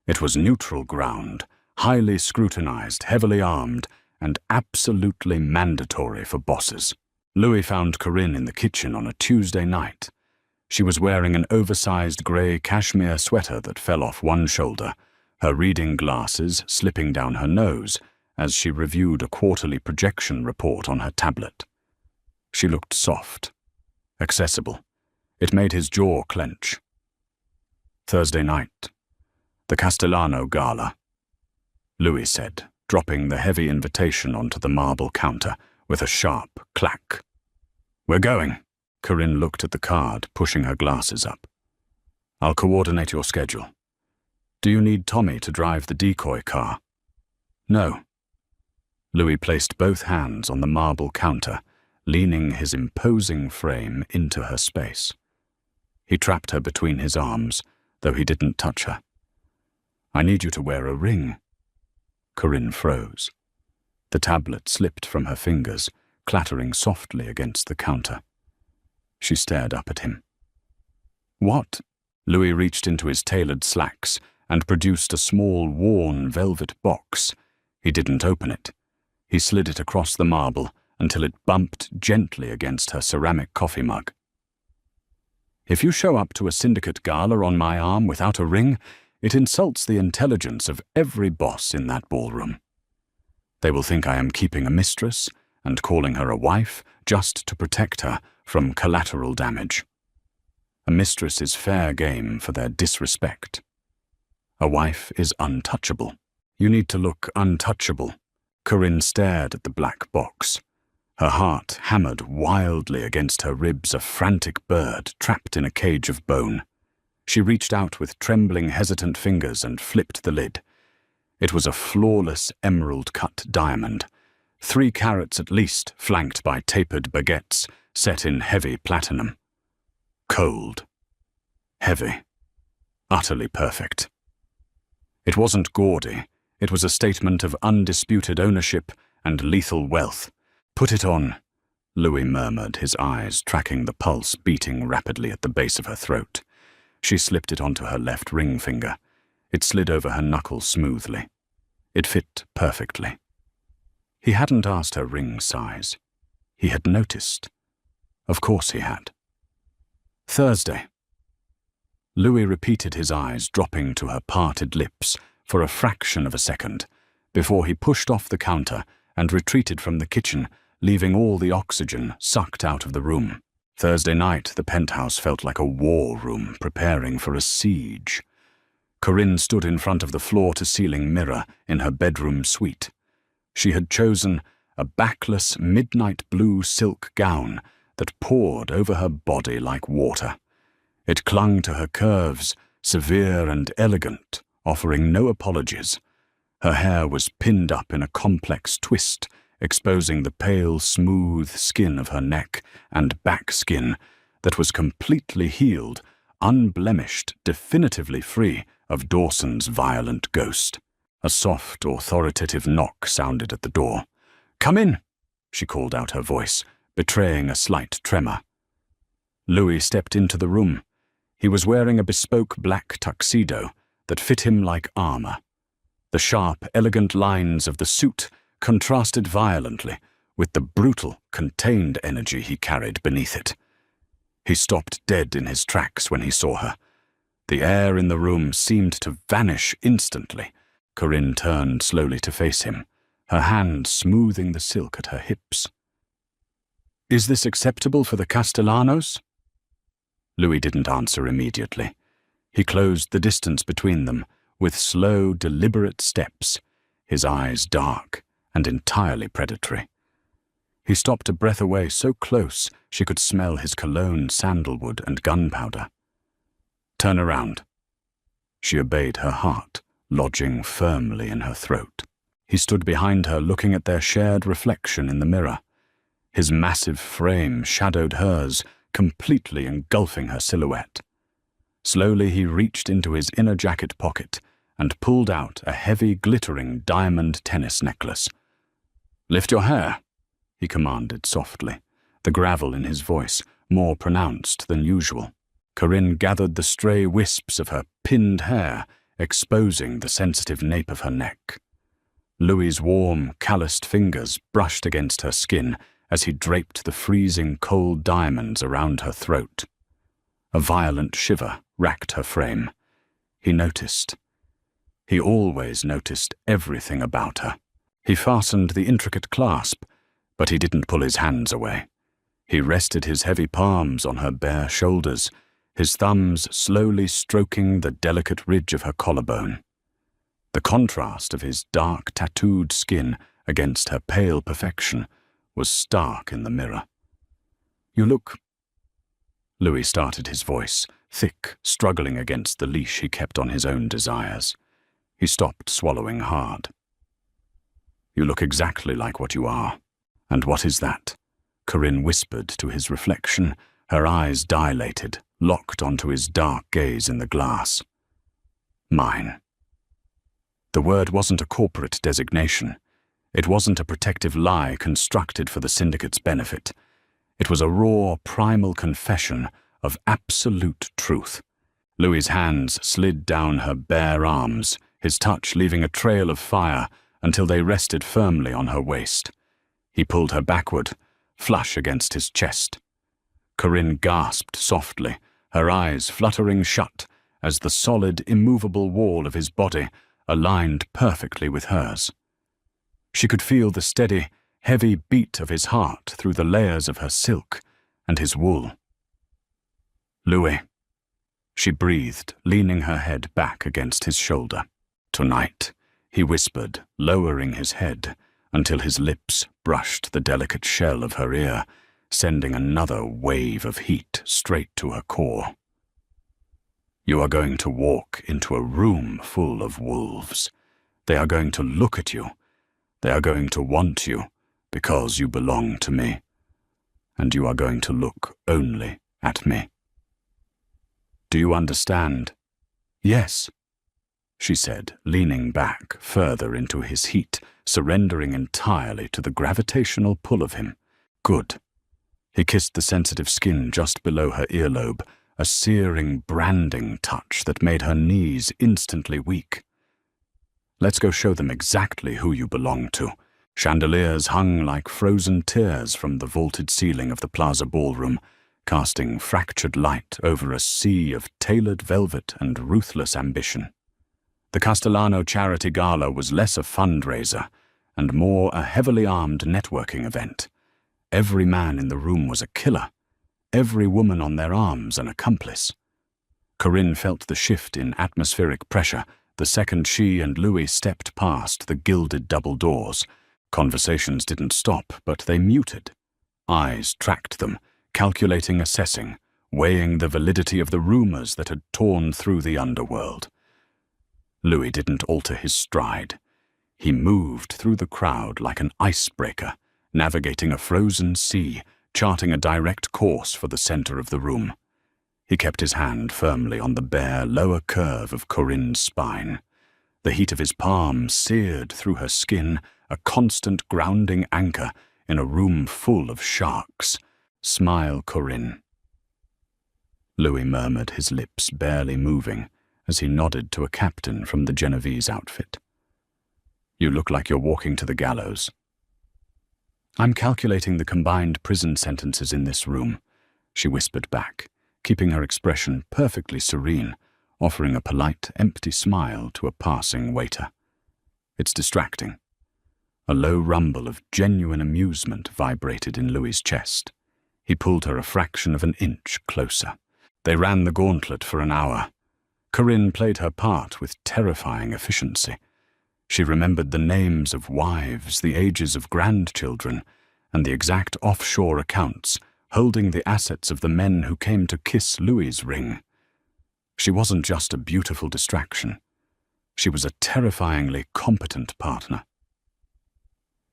It was neutral ground, highly scrutinized, heavily armed, and absolutely mandatory for bosses. Louis found Corinne in the kitchen on a Tuesday night. She was wearing an oversized grey cashmere sweater that fell off one shoulder, her reading glasses slipping down her nose as she reviewed a quarterly projection report on her tablet. She looked soft, accessible. It made his jaw clench. Thursday night. The Castellano Gala, Louis said, dropping the heavy invitation onto the marble counter with a sharp clack. "We're going." Corinne looked at the card, pushing her glasses up. "I'll coordinate your schedule. Do you need Tommy to drive the decoy car?" "No." Louis placed both hands on the marble counter, leaning his imposing frame into her space. He trapped her between his arms, though he didn't touch her. "I need you to wear a ring." Corinne froze. The tablet slipped from her fingers, clattering softly against the counter. She stared up at him. "What?" Louis reached into his tailored slacks and produced a small, worn velvet box. He didn't open it. He slid it across the marble until it bumped gently against her ceramic coffee mug. "If you show up to a syndicate gala on my arm without a ring, it insults the intelligence of every boss in that ballroom. They will think I am keeping a mistress and calling her a wife just to protect her from collateral damage. A mistress is fair game for their disrespect. A wife is untouchable. You need to look untouchable." Corinne stared at the black box. Her heart hammered wildly against her ribs, a frantic bird trapped in a cage of bone. She reached out with trembling, hesitant fingers and flipped the lid. It was a flawless emerald-cut diamond, 3 carats at least, flanked by tapered baguettes set in heavy platinum. Cold. Heavy. Utterly perfect. It wasn't gaudy. It was a statement of undisputed ownership and lethal wealth. "Put it on," Louis murmured, his eyes tracking the pulse beating rapidly at the base of her throat. She slipped it onto her left ring finger. It slid over her knuckle smoothly. It fit perfectly. He hadn't asked her ring size. He had noticed. Of course he had. "Thursday." Louis repeated, his eyes dropping to her parted lips for a fraction of a second, before he pushed off the counter and retreated from the kitchen, leaving all the oxygen sucked out of the room. Thursday night, the penthouse felt like a war room preparing for a siege. Corinne stood in front of the floor-to-ceiling mirror in her bedroom suite. She had chosen a backless midnight blue silk gown that poured over her body like water. It clung to her curves, severe and elegant, offering no apologies. Her hair was pinned up in a complex twist, exposing the pale, smooth skin of her neck and back skin that was completely healed, unblemished, definitively free of Dawson's violent ghost. A soft, authoritative knock sounded at the door. "Come in," she called out, her voice betraying a slight tremor. Louis stepped into the room. He was wearing a bespoke black tuxedo that fit him like armor. The sharp, elegant lines of the suit contrasted violently with the brutal, contained energy he carried beneath it. He stopped dead in his tracks when he saw her. The air in the room seemed to vanish instantly. Corinne turned slowly to face him, her hand smoothing the silk at her hips. "Is this acceptable for the Castellanos?" Louis didn't answer immediately. He closed the distance between them with slow, deliberate steps, his eyes dark and entirely predatory. He stopped a breath away, so close she could smell his cologne, sandalwood, and gunpowder. "Turn around." She obeyed, her heart lodging firmly in her throat. He stood behind her, looking at their shared reflection in the mirror. His massive frame shadowed hers, completely engulfing her silhouette. Slowly he reached into his inner jacket pocket and pulled out a heavy, glittering diamond tennis necklace. "Lift your hair," he commanded softly, the gravel in his voice more pronounced than usual. Corinne gathered the stray wisps of her pinned hair, exposing the sensitive nape of her neck. Louis's warm, calloused fingers brushed against her skin as he draped the freezing cold diamonds around her throat. A violent shiver racked her frame. He noticed. He always noticed everything about her. He fastened the intricate clasp, but he didn't pull his hands away. He rested his heavy palms on her bare shoulders, his thumbs slowly stroking the delicate ridge of her collarbone. The contrast of his dark, tattooed skin against her pale perfection was stark in the mirror. "You look—" Louis started his voice, thick, struggling against the leash he kept on his own desires. He stopped, swallowing hard. "You look exactly like what you are." "And what is that?" Corinne whispered to his reflection, her eyes dilated, locked onto his dark gaze in the glass. "Mine." The word wasn't a corporate designation. It wasn't a protective lie constructed for the syndicate's benefit. It was a raw, primal confession of absolute truth. Louis's hands slid down her bare arms, his touch leaving a trail of fire until they rested firmly on her waist. He pulled her backward, flush against his chest. Corinne gasped softly, her eyes fluttering shut as the solid, immovable wall of his body aligned perfectly with hers. She could feel the steady, heavy beat of his heart through the layers of her silk and his wool. "Louis," she breathed, leaning her head back against his shoulder. "Tonight," he whispered, lowering his head until his lips brushed the delicate shell of her ear, sending another wave of heat straight to her core. "You are going to walk into a room full of wolves. They are going to look at you. They are going to want you because you belong to me. And you are going to look only at me. Do you understand?" "Yes," she said, leaning back further into his heat, surrendering entirely to the gravitational pull of him. "Good." He kissed the sensitive skin just below her earlobe, a searing, branding touch that made her knees instantly weak. "Let's go show them exactly who you belong to." Chandeliers hung like frozen tears from the vaulted ceiling of the plaza ballroom, casting fractured light over a sea of tailored velvet and ruthless ambition. The Castellano Charity Gala was less a fundraiser and more a heavily armed networking event. Every man in the room was a killer, every woman on their arms an accomplice. Corinne felt the shift in atmospheric pressure the second she and Louis stepped past the gilded double doors. Conversations didn't stop, but they muted. Eyes tracked them, calculating, assessing, weighing the validity of the rumors that had torn through the underworld. Louis didn't alter his stride. He moved through the crowd like an icebreaker, navigating a frozen sea, charting a direct course for the center of the room. He kept his hand firmly on the bare, lower curve of Corinne's spine. The heat of his palm seared through her skin, a constant grounding anchor in a room full of sharks. "Smile, Corinne." Louis murmured, his lips barely moving, as he nodded to a captain from the Genovese outfit. "You look like you're walking to the gallows." "I'm calculating the combined prison sentences in this room," she whispered back, keeping her expression perfectly serene, offering a polite, empty smile to a passing waiter. "It's distracting." A low rumble of genuine amusement vibrated in Louis's chest. He pulled her a fraction of an inch closer. They ran the gauntlet for an hour. Corinne played her part with terrifying efficiency. She remembered the names of wives, the ages of grandchildren, and the exact offshore accounts holding the assets of the men who came to kiss Louis's ring. She wasn't just a beautiful distraction. She was a terrifyingly competent partner.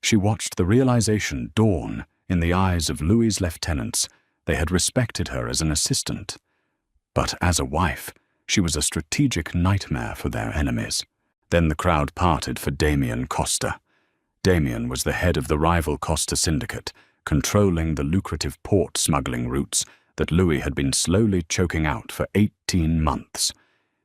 She watched the realization dawn in the eyes of Louis's lieutenants. They had respected her as an assistant. But as a wife, she was a strategic nightmare for their enemies. Then the crowd parted for Damien Costa. Damien was the head of the rival Costa syndicate, controlling the lucrative port smuggling routes that Louis had been slowly choking out for 18 months.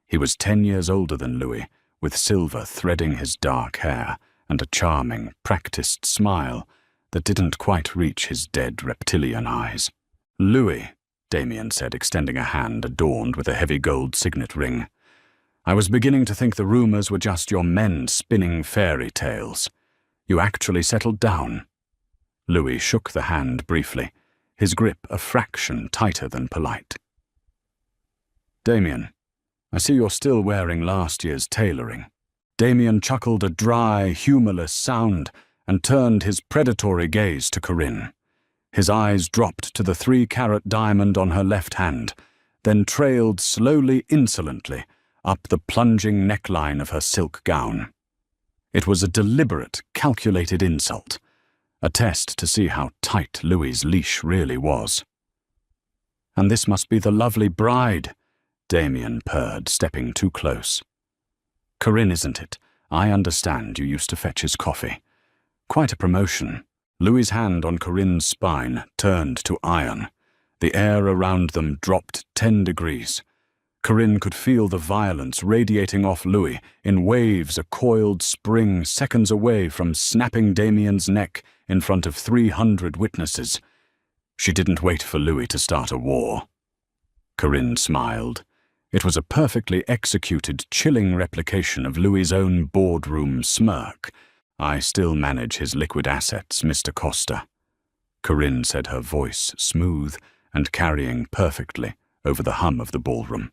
He was 10 years older than Louis, with silver threading his dark hair and a charming, practiced smile that didn't quite reach his dead reptilian eyes. "Louis," Damien said, extending a hand adorned with a heavy gold signet ring, "I was beginning to think the rumors were just your men spinning fairy tales. You actually settled down." Louis shook the hand briefly, his grip a fraction tighter than polite. "Damien, I see you're still wearing last year's tailoring." Damien chuckled a dry, humorless sound and turned his predatory gaze to Corinne. His eyes dropped to the 3-carat diamond on her left hand, then trailed slowly, insolently, up the plunging neckline of her silk gown. It was a deliberate, calculated insult, a test to see how tight Louis's leash really was. "And this must be the lovely bride," Damien purred, stepping too close. "Corinne, isn't it? I understand you used to fetch his coffee. Quite a promotion." Louis's hand on Corinne's spine turned to iron. The air around them dropped 10 degrees. Corinne could feel the violence radiating off Louis in waves, a coiled spring seconds away from snapping Damien's neck in front of 300 witnesses. She didn't wait for Louis to start a war. Corinne smiled. It was a perfectly executed, chilling replication of Louis's own boardroom smirk. "I still manage his liquid assets, Mr. Costa," Corinne said, her voice smooth and carrying perfectly over the hum of the ballroom.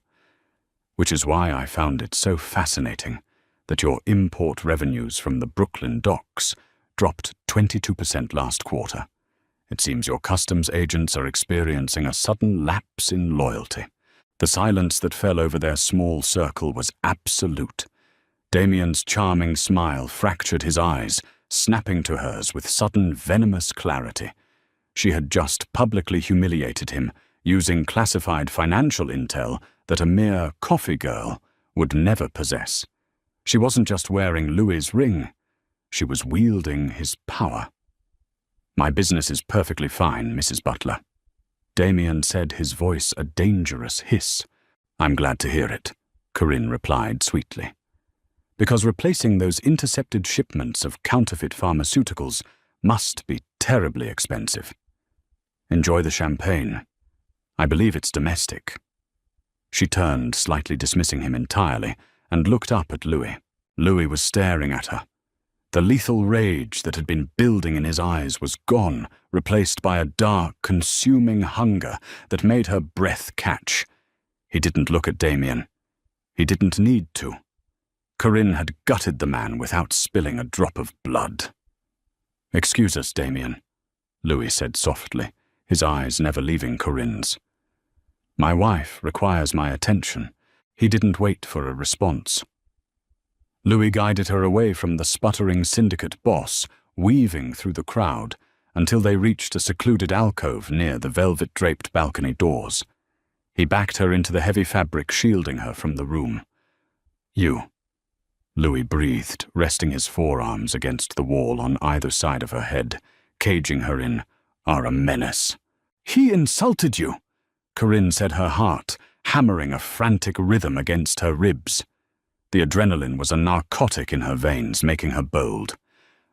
"Which is why I found it so fascinating that your import revenues from the Brooklyn docks dropped 22% last quarter. It seems your customs agents are experiencing a sudden lapse in loyalty." The silence that fell over their small circle was absolute. Damien's charming smile fractured his eyes, snapping to hers with sudden venomous clarity. She had just publicly humiliated him, using classified financial intel that a mere coffee girl would never possess. She wasn't just wearing Louis's ring, she was wielding his power. "My business is perfectly fine, Mrs. Butler," Damien said, his voice a dangerous hiss. "I'm glad to hear it," Corinne replied sweetly. "Because replacing those intercepted shipments of counterfeit pharmaceuticals must be terribly expensive. Enjoy the champagne. I believe it's domestic." She turned, slightly dismissing him entirely, and looked up at Louis. Louis was staring at her. The lethal rage that had been building in his eyes was gone, replaced by a dark, consuming hunger that made her breath catch. He didn't look at Damien. He didn't need to. Corinne had gutted the man without spilling a drop of blood. "Excuse us, Damien," Louis said softly, his eyes never leaving Corinne's. "My wife requires my attention." He didn't wait for a response. Louis guided her away from the sputtering syndicate boss, weaving through the crowd, until they reached a secluded alcove near the velvet-draped balcony doors. He backed her into the heavy fabric shielding her from the room. "You," Louis breathed, resting his forearms against the wall on either side of her head, caging her in, "are a menace." "He insulted you," Corinne said, her heart hammering a frantic rhythm against her ribs. The adrenaline was a narcotic in her veins, making her bold.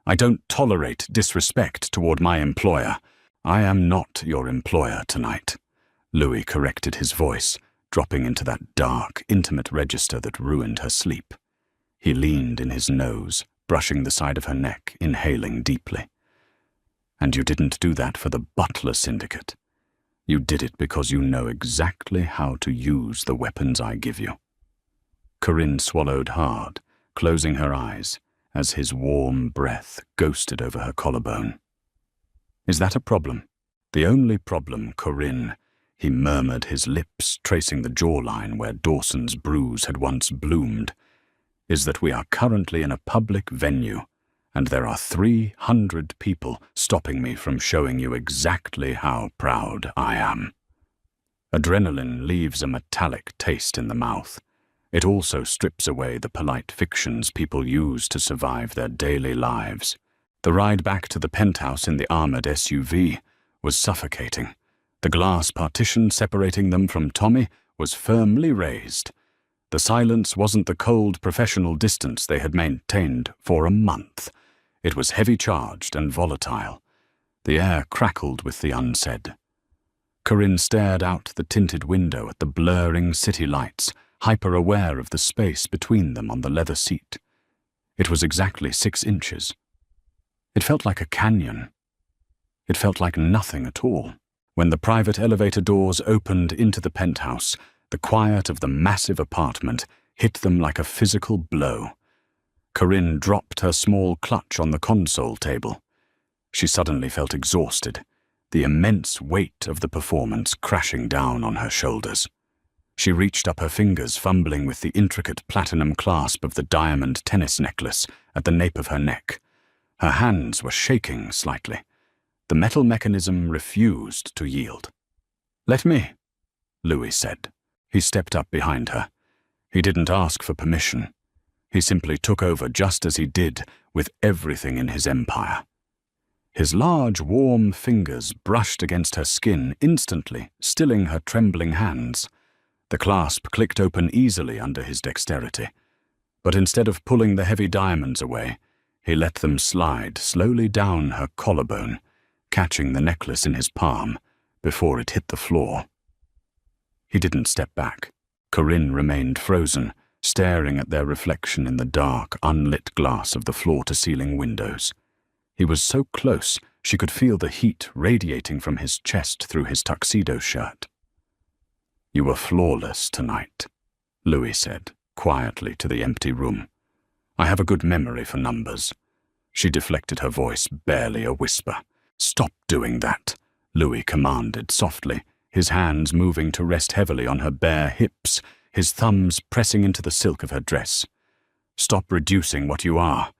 "I don't tolerate disrespect toward my employer. I am not your employer tonight," Louis corrected his voice, dropping into that dark, intimate register that ruined her sleep. He leaned in his nose, brushing the side of her neck, inhaling deeply. "And you didn't do that for the Butler Syndicate. You did it because you know exactly how to use the weapons I give you." Corinne swallowed hard, closing her eyes, as his warm breath ghosted over her collarbone. "Is that a problem?" "The only problem, Corinne," he murmured, his lips tracing the jawline where Dawson's bruise had once bloomed, "is that we are currently in a public venue, and there are 300 people stopping me from showing you exactly how proud I am." Adrenaline leaves a metallic taste in the mouth. It also strips away the polite fictions people use to survive their daily lives. The ride back to the penthouse in the armored SUV was suffocating. The glass partition separating them from Tommy was firmly raised. The silence wasn't the cold professional distance they had maintained for a month. It was heavy-charged and volatile. The air crackled with the unsaid. Corinne stared out the tinted window at the blurring city lights, hyper-aware of the space between them on the leather seat. It was exactly 6 inches. It felt like a canyon. It felt like nothing at all. When the private elevator doors opened into the penthouse, the quiet of the massive apartment hit them like a physical blow. Corinne dropped her small clutch on the console table. She suddenly felt exhausted, the immense weight of the performance crashing down on her shoulders. She reached up her fingers, fumbling with the intricate platinum clasp of the diamond tennis necklace at the nape of her neck. Her hands were shaking slightly. The metal mechanism refused to yield. "Let me," Louis said. He stepped up behind her. He didn't ask for permission. He simply took over just as he did with everything in his empire. His large, warm fingers brushed against her skin instantly, stilling her trembling hands. The clasp clicked open easily under his dexterity, but instead of pulling the heavy diamonds away, he let them slide slowly down her collarbone, catching the necklace in his palm before it hit the floor. He didn't step back. Corinne remained frozen, staring at their reflection in the dark, unlit glass of the floor-to-ceiling windows. He was so close she could feel the heat radiating from his chest through his tuxedo shirt. "You were flawless tonight," Louis said, quietly to the empty room. "I have a good memory for numbers." She deflected her voice, barely a whisper. "Stop doing that," Louis commanded softly, his hands moving to rest heavily on her bare hips, his thumbs pressing into the silk of her dress. "Stop reducing what you are.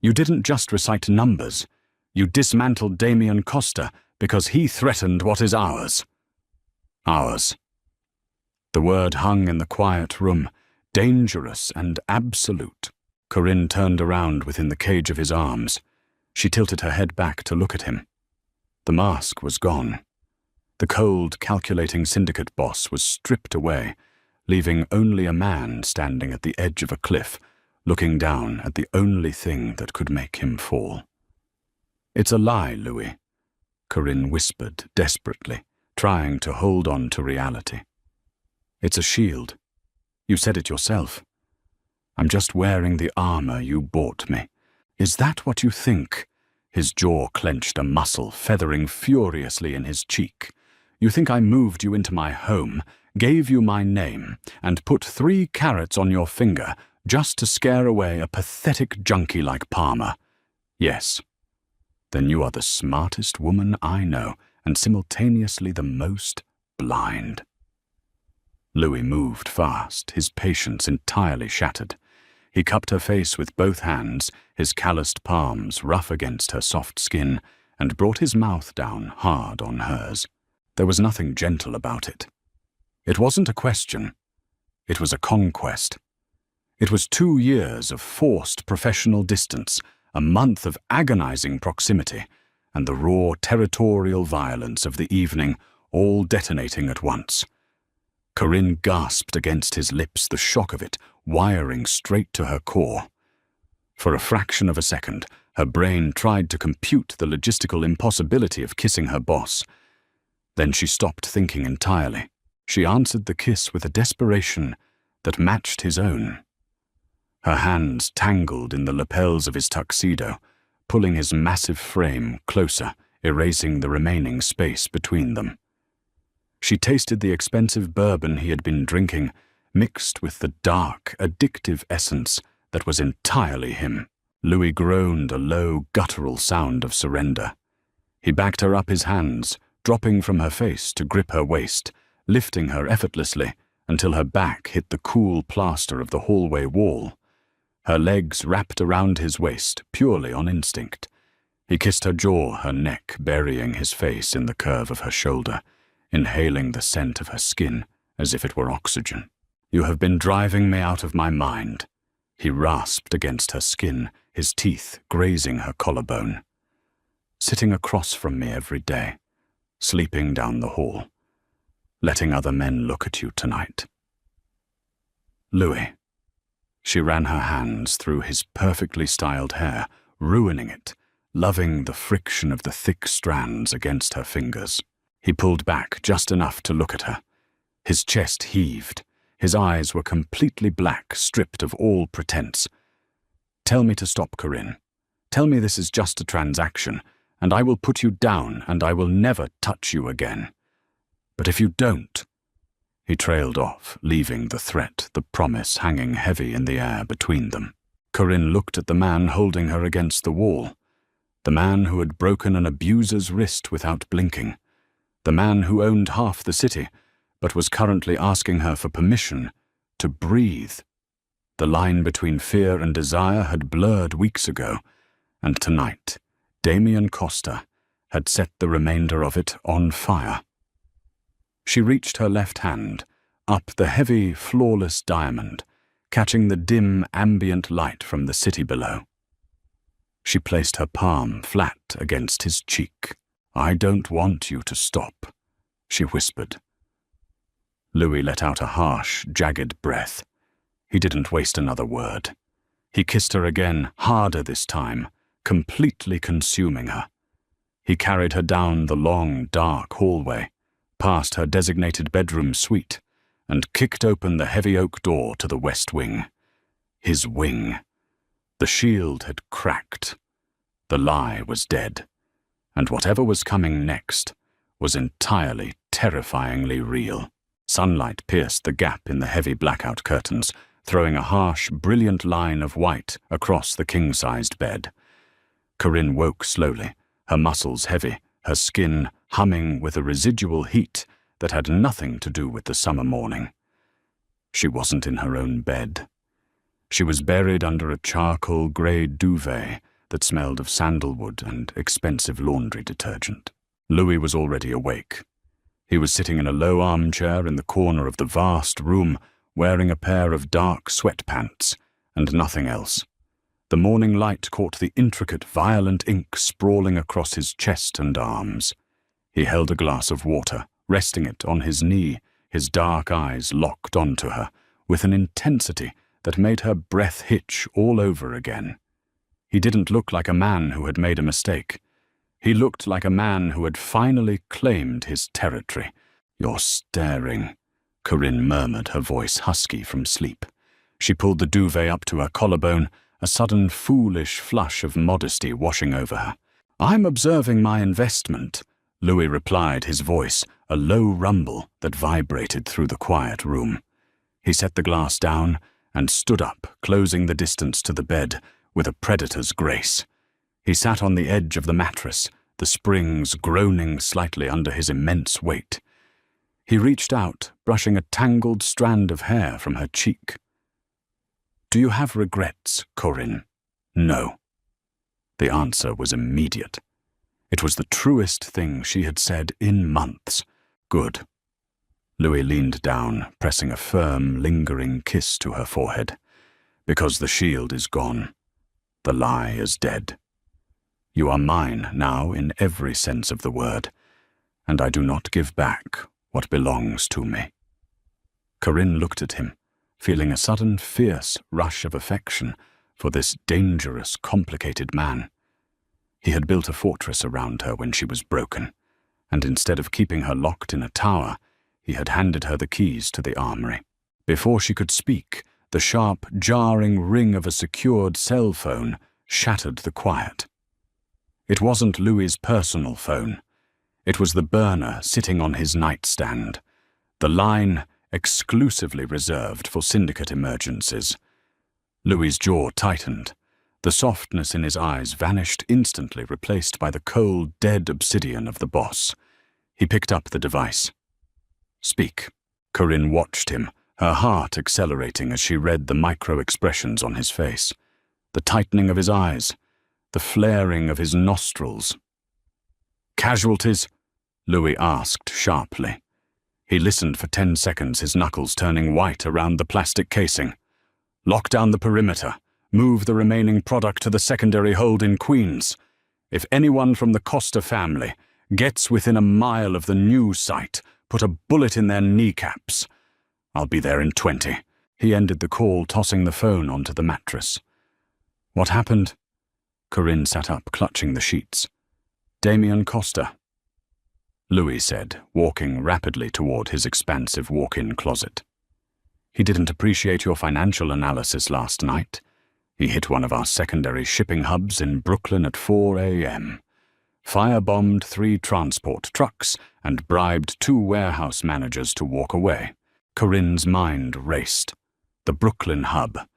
You didn't just recite numbers. You dismantled Damien Costa because he threatened what is ours." Ours. The word hung in the quiet room, dangerous and absolute. Corinne turned around within the cage of his arms. She tilted her head back to look at him. The mask was gone. The cold, calculating syndicate boss was stripped away, leaving only a man standing at the edge of a cliff, looking down at the only thing that could make him fall. "It's a lie, Louis," Corinne whispered desperately, trying to hold on to reality. "It's a shield. You said it yourself. I'm just wearing the armor you bought me. Is that what you think?" His jaw clenched, a muscle feathering furiously in his cheek. "You think I moved you into my home, gave you my name, and put 3 carats on your finger just to scare away a pathetic junkie like Palmer? Yes. Then you are the smartest woman I know, and simultaneously the most blind." Louis moved fast, his patience entirely shattered. He cupped her face with both hands, his calloused palms rough against her soft skin, and brought his mouth down hard on hers. There was nothing gentle about it. It wasn't a question. It was a conquest. It was 2 years of forced professional distance, a month of agonizing proximity, and the raw territorial violence of the evening all detonating at once. Corinne gasped against his lips, the shock of it wiring straight to her core. For a fraction of a second, her brain tried to compute the logistical impossibility of kissing her boss. Then she stopped thinking entirely. She answered the kiss with a desperation that matched his own. Her hands tangled in the lapels of his tuxedo, pulling his massive frame closer, erasing the remaining space between them. She tasted the expensive bourbon he had been drinking, mixed with the dark, addictive essence that was entirely him. Louis groaned a low, guttural sound of surrender. He backed her up his hands, dropping from her face to grip her waist, lifting her effortlessly until her back hit the cool plaster of the hallway wall. Her legs wrapped around his waist, purely on instinct. He kissed her jaw, her neck burying his face in the curve of her shoulder, inhaling the scent of her skin as if it were oxygen. "You have been driving me out of my mind." He rasped against her skin, his teeth grazing her collarbone. "Sitting across from me every day, sleeping down the hall, letting other men look at you tonight." "Louis." She ran her hands through his perfectly styled hair, ruining it, loving the friction of the thick strands against her fingers. He pulled back just enough to look at her. His chest heaved. His eyes were completely black, stripped of all pretense. "Tell me to stop, Corinne. Tell me this is just a transaction, and I will put you down, and I will never touch you again. But if you don't—" He trailed off, leaving the threat, the promise hanging heavy in the air between them. Corinne looked at the man holding her against the wall. The man who had broken an abuser's wrist without blinking. The man who owned half the city, but was currently asking her for permission to breathe. The line between fear and desire had blurred weeks ago, and tonight, Damien Costa had set the remainder of it on fire. She reached her left hand, up the heavy, flawless diamond, catching the dim, ambient light from the city below. She placed her palm flat against his cheek. "I don't want you to stop," she whispered. Louis let out a harsh, jagged breath. He didn't waste another word. He kissed her again, harder this time, completely consuming her. He carried her down the long, dark hallway, past her designated bedroom suite, and kicked open the heavy oak door to the west wing. His wing. The shield had cracked. The lie was dead. And whatever was coming next was entirely, terrifyingly real. Sunlight pierced the gap in the heavy blackout curtains, throwing a harsh, brilliant line of white across the king-sized bed. Corinne woke slowly, her muscles heavy, her skin humming with a residual heat that had nothing to do with the summer morning. She wasn't in her own bed. She was buried under a charcoal grey duvet that smelled of sandalwood and expensive laundry detergent. Louis was already awake. He was sitting in a low armchair in the corner of the vast room, wearing a pair of dark sweatpants and nothing else. The morning light caught the intricate, violent ink sprawling across his chest and arms. He held a glass of water, resting it on his knee, his dark eyes locked onto her, with an intensity that made her breath hitch all over again. He didn't look like a man who had made a mistake. He looked like a man who had finally claimed his territory. "You're staring," Corinne murmured, her voice husky from sleep. She pulled the duvet up to her collarbone, a sudden foolish flush of modesty washing over her. "I'm observing my investment," Louis replied, his voice a low rumble that vibrated through the quiet room. He set the glass down and stood up, closing the distance to the bed with a predator's grace. He sat on the edge of the mattress, the springs groaning slightly under his immense weight. He reached out, brushing a tangled strand of hair from her cheek. "Do you have regrets, Corinne?" "No." The answer was immediate. It was the truest thing she had said in months. "Good." Louis leaned down, pressing a firm, lingering kiss to her forehead. "Because the shield is gone. The lie is dead. You are mine now in every sense of the word, and I do not give back what belongs to me." Corinne looked at him, feeling a sudden fierce rush of affection for this dangerous, complicated man. He had built a fortress around her when she was broken, and instead of keeping her locked in a tower, he had handed her the keys to the armory. Before she could speak, the sharp, jarring ring of a secured cell phone shattered the quiet. It wasn't Louis's personal phone. It was the burner sitting on his nightstand, the line exclusively reserved for syndicate emergencies. Louis's jaw tightened. The softness in his eyes vanished instantly, replaced by the cold, dead obsidian of the boss. He picked up the device. "Speak." Corinne watched him, her heart accelerating as she read the micro-expressions on his face, the tightening of his eyes, the flaring of his nostrils. "Casualties?" Louis asked sharply. He listened for 10 seconds, his knuckles turning white around the plastic casing. "Lock down the perimeter. Move the remaining product to the secondary hold in Queens. If anyone from the Costa family gets within a mile of the new site, put a bullet in their kneecaps. I'll be there in 20. He ended the call, tossing the phone onto the mattress. "What happened?" Corinne sat up, clutching the sheets. "Damien Costa," Louis said, walking rapidly toward his expansive walk-in closet. "He didn't appreciate your financial analysis last night. He hit one of our secondary shipping hubs in Brooklyn at 4 a.m., firebombed 3 transport trucks, and bribed 2 warehouse managers to walk away." Corinne's mind raced. The Brooklyn hub.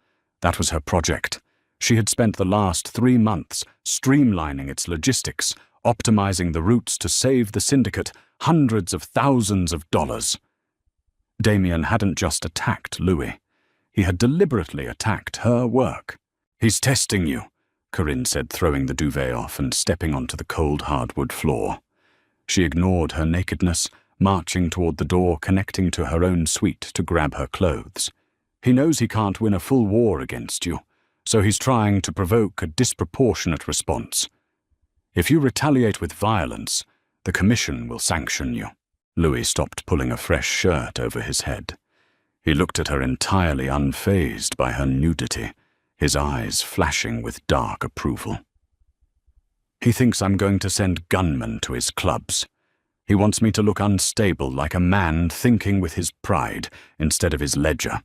That was her project. She had spent the last 3 months streamlining its logistics, optimizing the routes to save the syndicate hundreds of thousands of dollars. Damien hadn't just attacked Louis. He had deliberately attacked her work. "He's testing you," Corinne said, throwing the duvet off and stepping onto the cold hardwood floor. She ignored her nakedness, marching toward the door connecting to her own suite to grab her clothes. "He knows he can't win a full war against you, so he's trying to provoke a disproportionate response. If you retaliate with violence, the Commission will sanction you." Louis stopped pulling a fresh shirt over his head. He looked at her entirely unfazed by her nudity, his eyes flashing with dark approval. He thinks I'm going to send gunmen to his clubs. He wants me to look unstable, like a man thinking with his pride instead of his ledger.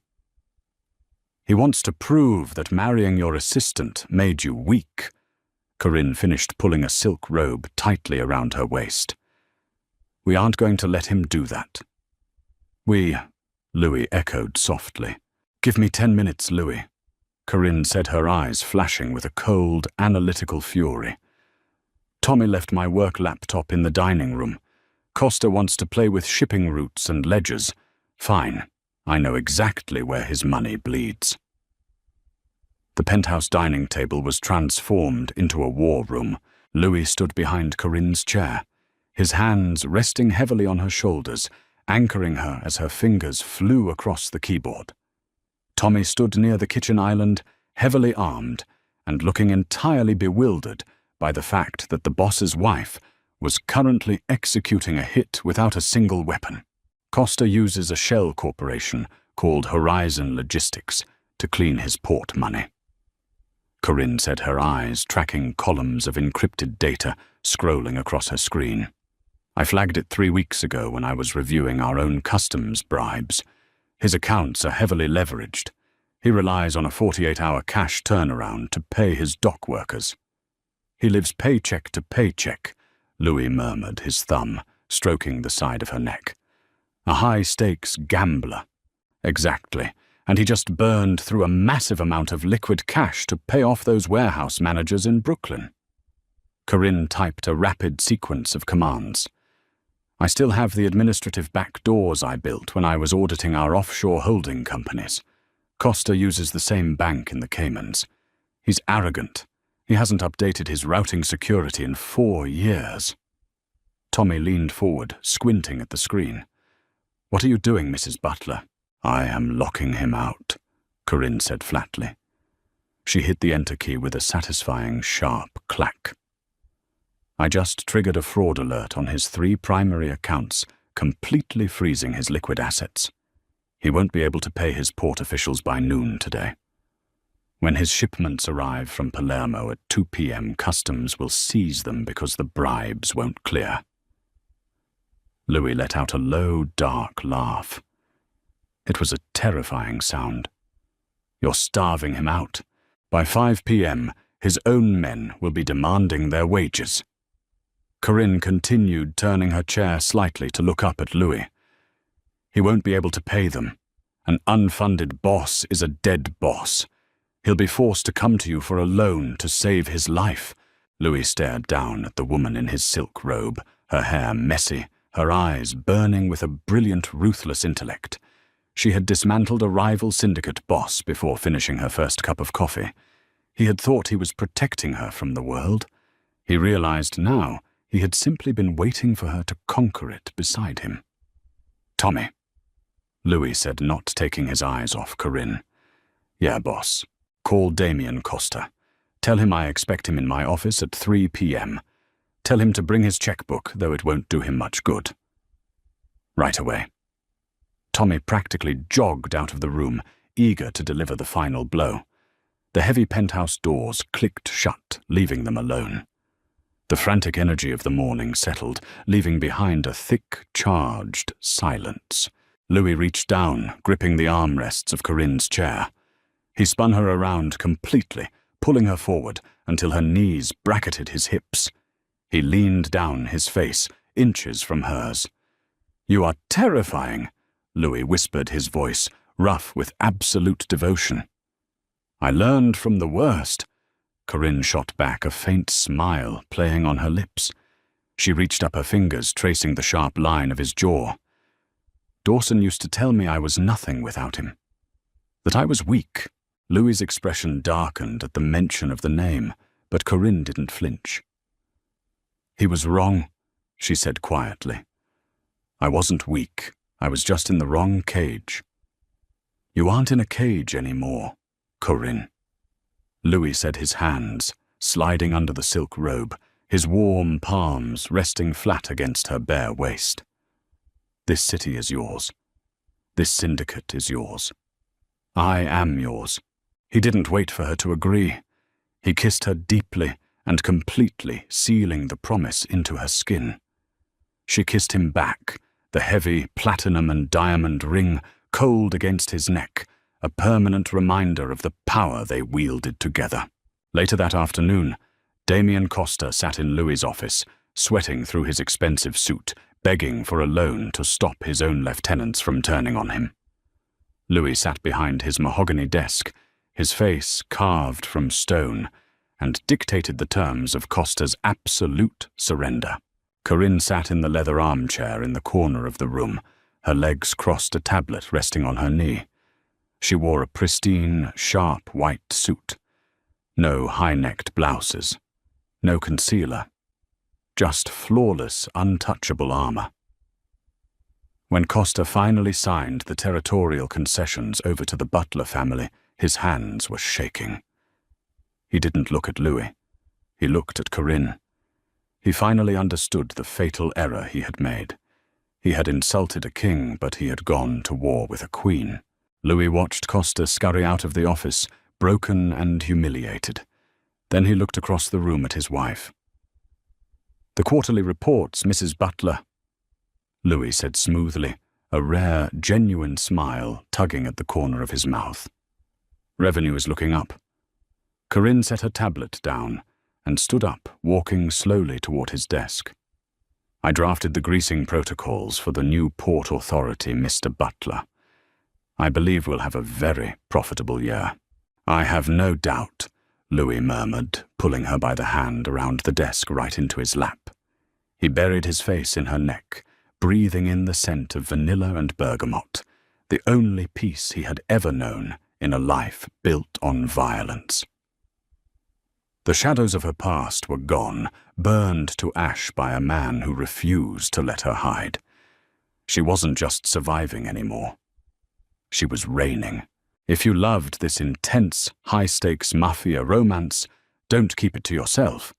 He wants to prove that marrying your assistant made you weak. Corinne finished pulling a silk robe tightly around her waist. We aren't going to let him do that. Louis echoed softly. Give me 10 minutes, Louis. Corinne said, her eyes flashing with a cold, analytical fury. Tommy left my work laptop in the dining room. Costa wants to play with shipping routes and ledgers. Fine. I know exactly where his money bleeds. The penthouse dining table was transformed into a war room. Louis stood behind Corinne's chair, his hands resting heavily on her shoulders, anchoring her as her fingers flew across the keyboard. Tommy stood near the kitchen island, heavily armed, and looking entirely bewildered by the fact that the boss's wife was currently executing a hit without a single weapon. Costa uses a shell corporation called Horizon Logistics to clean his port money. Corinne said, her eyes tracking columns of encrypted data scrolling across her screen. I flagged it 3 weeks ago when I was reviewing our own customs bribes. His accounts are heavily leveraged. He relies on a 48-hour cash turnaround to pay his dock workers. He lives paycheck to paycheck, Louis murmured, his thumb stroking the side of her neck. A high-stakes gambler. Exactly. And he just burned through a massive amount of liquid cash to pay off those warehouse managers in Brooklyn. Corinne typed a rapid sequence of commands. I still have the administrative back doors I built when I was auditing our offshore holding companies. Costa uses the same bank in the Caymans. He's arrogant. He hasn't updated his routing security in 4 years. Tommy leaned forward, squinting at the screen. What are you doing, Mrs. Butler? I am locking him out, Corinne said flatly. She hit the enter key with a satisfying, sharp clack. I just triggered a fraud alert on his 3 primary accounts, completely freezing his liquid assets. He won't be able to pay his port officials by noon today. When his shipments arrive from Palermo at 2 p.m., customs will seize them because the bribes won't clear. Louis let out a low, dark laugh. It was a terrifying sound. You're starving him out. By 5 p.m., his own men will be demanding their wages. Corinne continued, turning her chair slightly to look up at Louis. He won't be able to pay them. An unfunded boss is a dead boss. He'll be forced to come to you for a loan to save his life. Louis stared down at the woman in his silk robe, her hair messy, her eyes burning with a brilliant, ruthless intellect. She had dismantled a rival syndicate boss before finishing her first cup of coffee. He had thought he was protecting her from the world. He realized now he had simply been waiting for her to conquer it beside him. Tommy, Louis said, not taking his eyes off Corinne. Yeah, boss. Call Damien Costa. Tell him I expect him in my office at 3 p.m. Tell him to bring his checkbook, though it won't do him much good. Right away. Tommy practically jogged out of the room, eager to deliver the final blow. The heavy penthouse doors clicked shut, leaving them alone. The frantic energy of the morning settled, leaving behind a thick, charged silence. Louis reached down, gripping the armrests of Corinne's chair. He spun her around completely, pulling her forward until her knees bracketed his hips. He leaned down, his face inches from hers. You are terrifying, Louis whispered, his voice rough with absolute devotion. I learned from the worst. Corinne shot back, a faint smile playing on her lips. She reached up her fingers, tracing the sharp line of his jaw. Dawson used to tell me I was nothing without him. That I was weak. Louis's expression darkened at the mention of the name, but Corinne didn't flinch. He was wrong, she said quietly. I wasn't weak. I was just in the wrong cage. You aren't in a cage anymore, Corinne. Louis said, his hands sliding under the silk robe, his warm palms resting flat against her bare waist. This city is yours. This syndicate is yours. I am yours." He didn't wait for her to agree. He kissed her deeply and completely, sealing the promise into her skin. She kissed him back, the heavy platinum and diamond ring cold against his neck, a permanent reminder of the power they wielded together. Later that afternoon, Damien Costa sat in Louis's office, sweating through his expensive suit, begging for a loan to stop his own lieutenants from turning on him. Louis sat behind his mahogany desk, his face carved from stone, and dictated the terms of Costa's absolute surrender. Corinne sat in the leather armchair in the corner of the room, her legs crossed, a tablet resting on her knee. She wore a pristine, sharp white suit. No high-necked blouses. No concealer. Just flawless, untouchable armor. When Costa finally signed the territorial concessions over to the Butler family, his hands were shaking. He didn't look at Louis. He looked at Corinne. He finally understood the fatal error he had made. He had insulted a king, but he had gone to war with a queen. Louis watched Costa scurry out of the office, broken and humiliated. Then he looked across the room at his wife. "The quarterly reports, Mrs. Butler," Louis said smoothly, a rare, genuine smile tugging at the corner of his mouth. "Revenue is looking up." Corinne set her tablet down and stood up, walking slowly toward his desk. "I drafted the greasing protocols for the new port authority, Mr. Butler. I believe we'll have a very profitable year." "I have no doubt," Louis murmured, pulling her by the hand around the desk right into his lap. He buried his face in her neck, breathing in the scent of vanilla and bergamot, the only peace he had ever known in a life built on violence. The shadows of her past were gone, burned to ash by a man who refused to let her hide. She wasn't just surviving anymore. She was reigning. If you loved this intense, high-stakes mafia romance, don't keep it to yourself.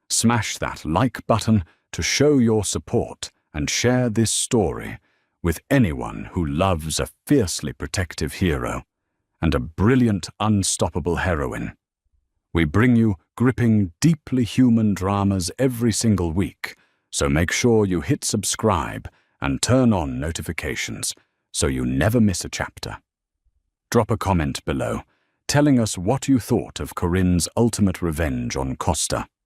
Smash that like button to show your support and share this story with anyone who loves a fiercely protective hero and a brilliant, unstoppable heroine. We bring you gripping, deeply human dramas every single week, so make sure you hit subscribe and turn on notifications so you never miss a chapter. Drop a comment below, telling us what you thought of Corinne's ultimate revenge on Costa.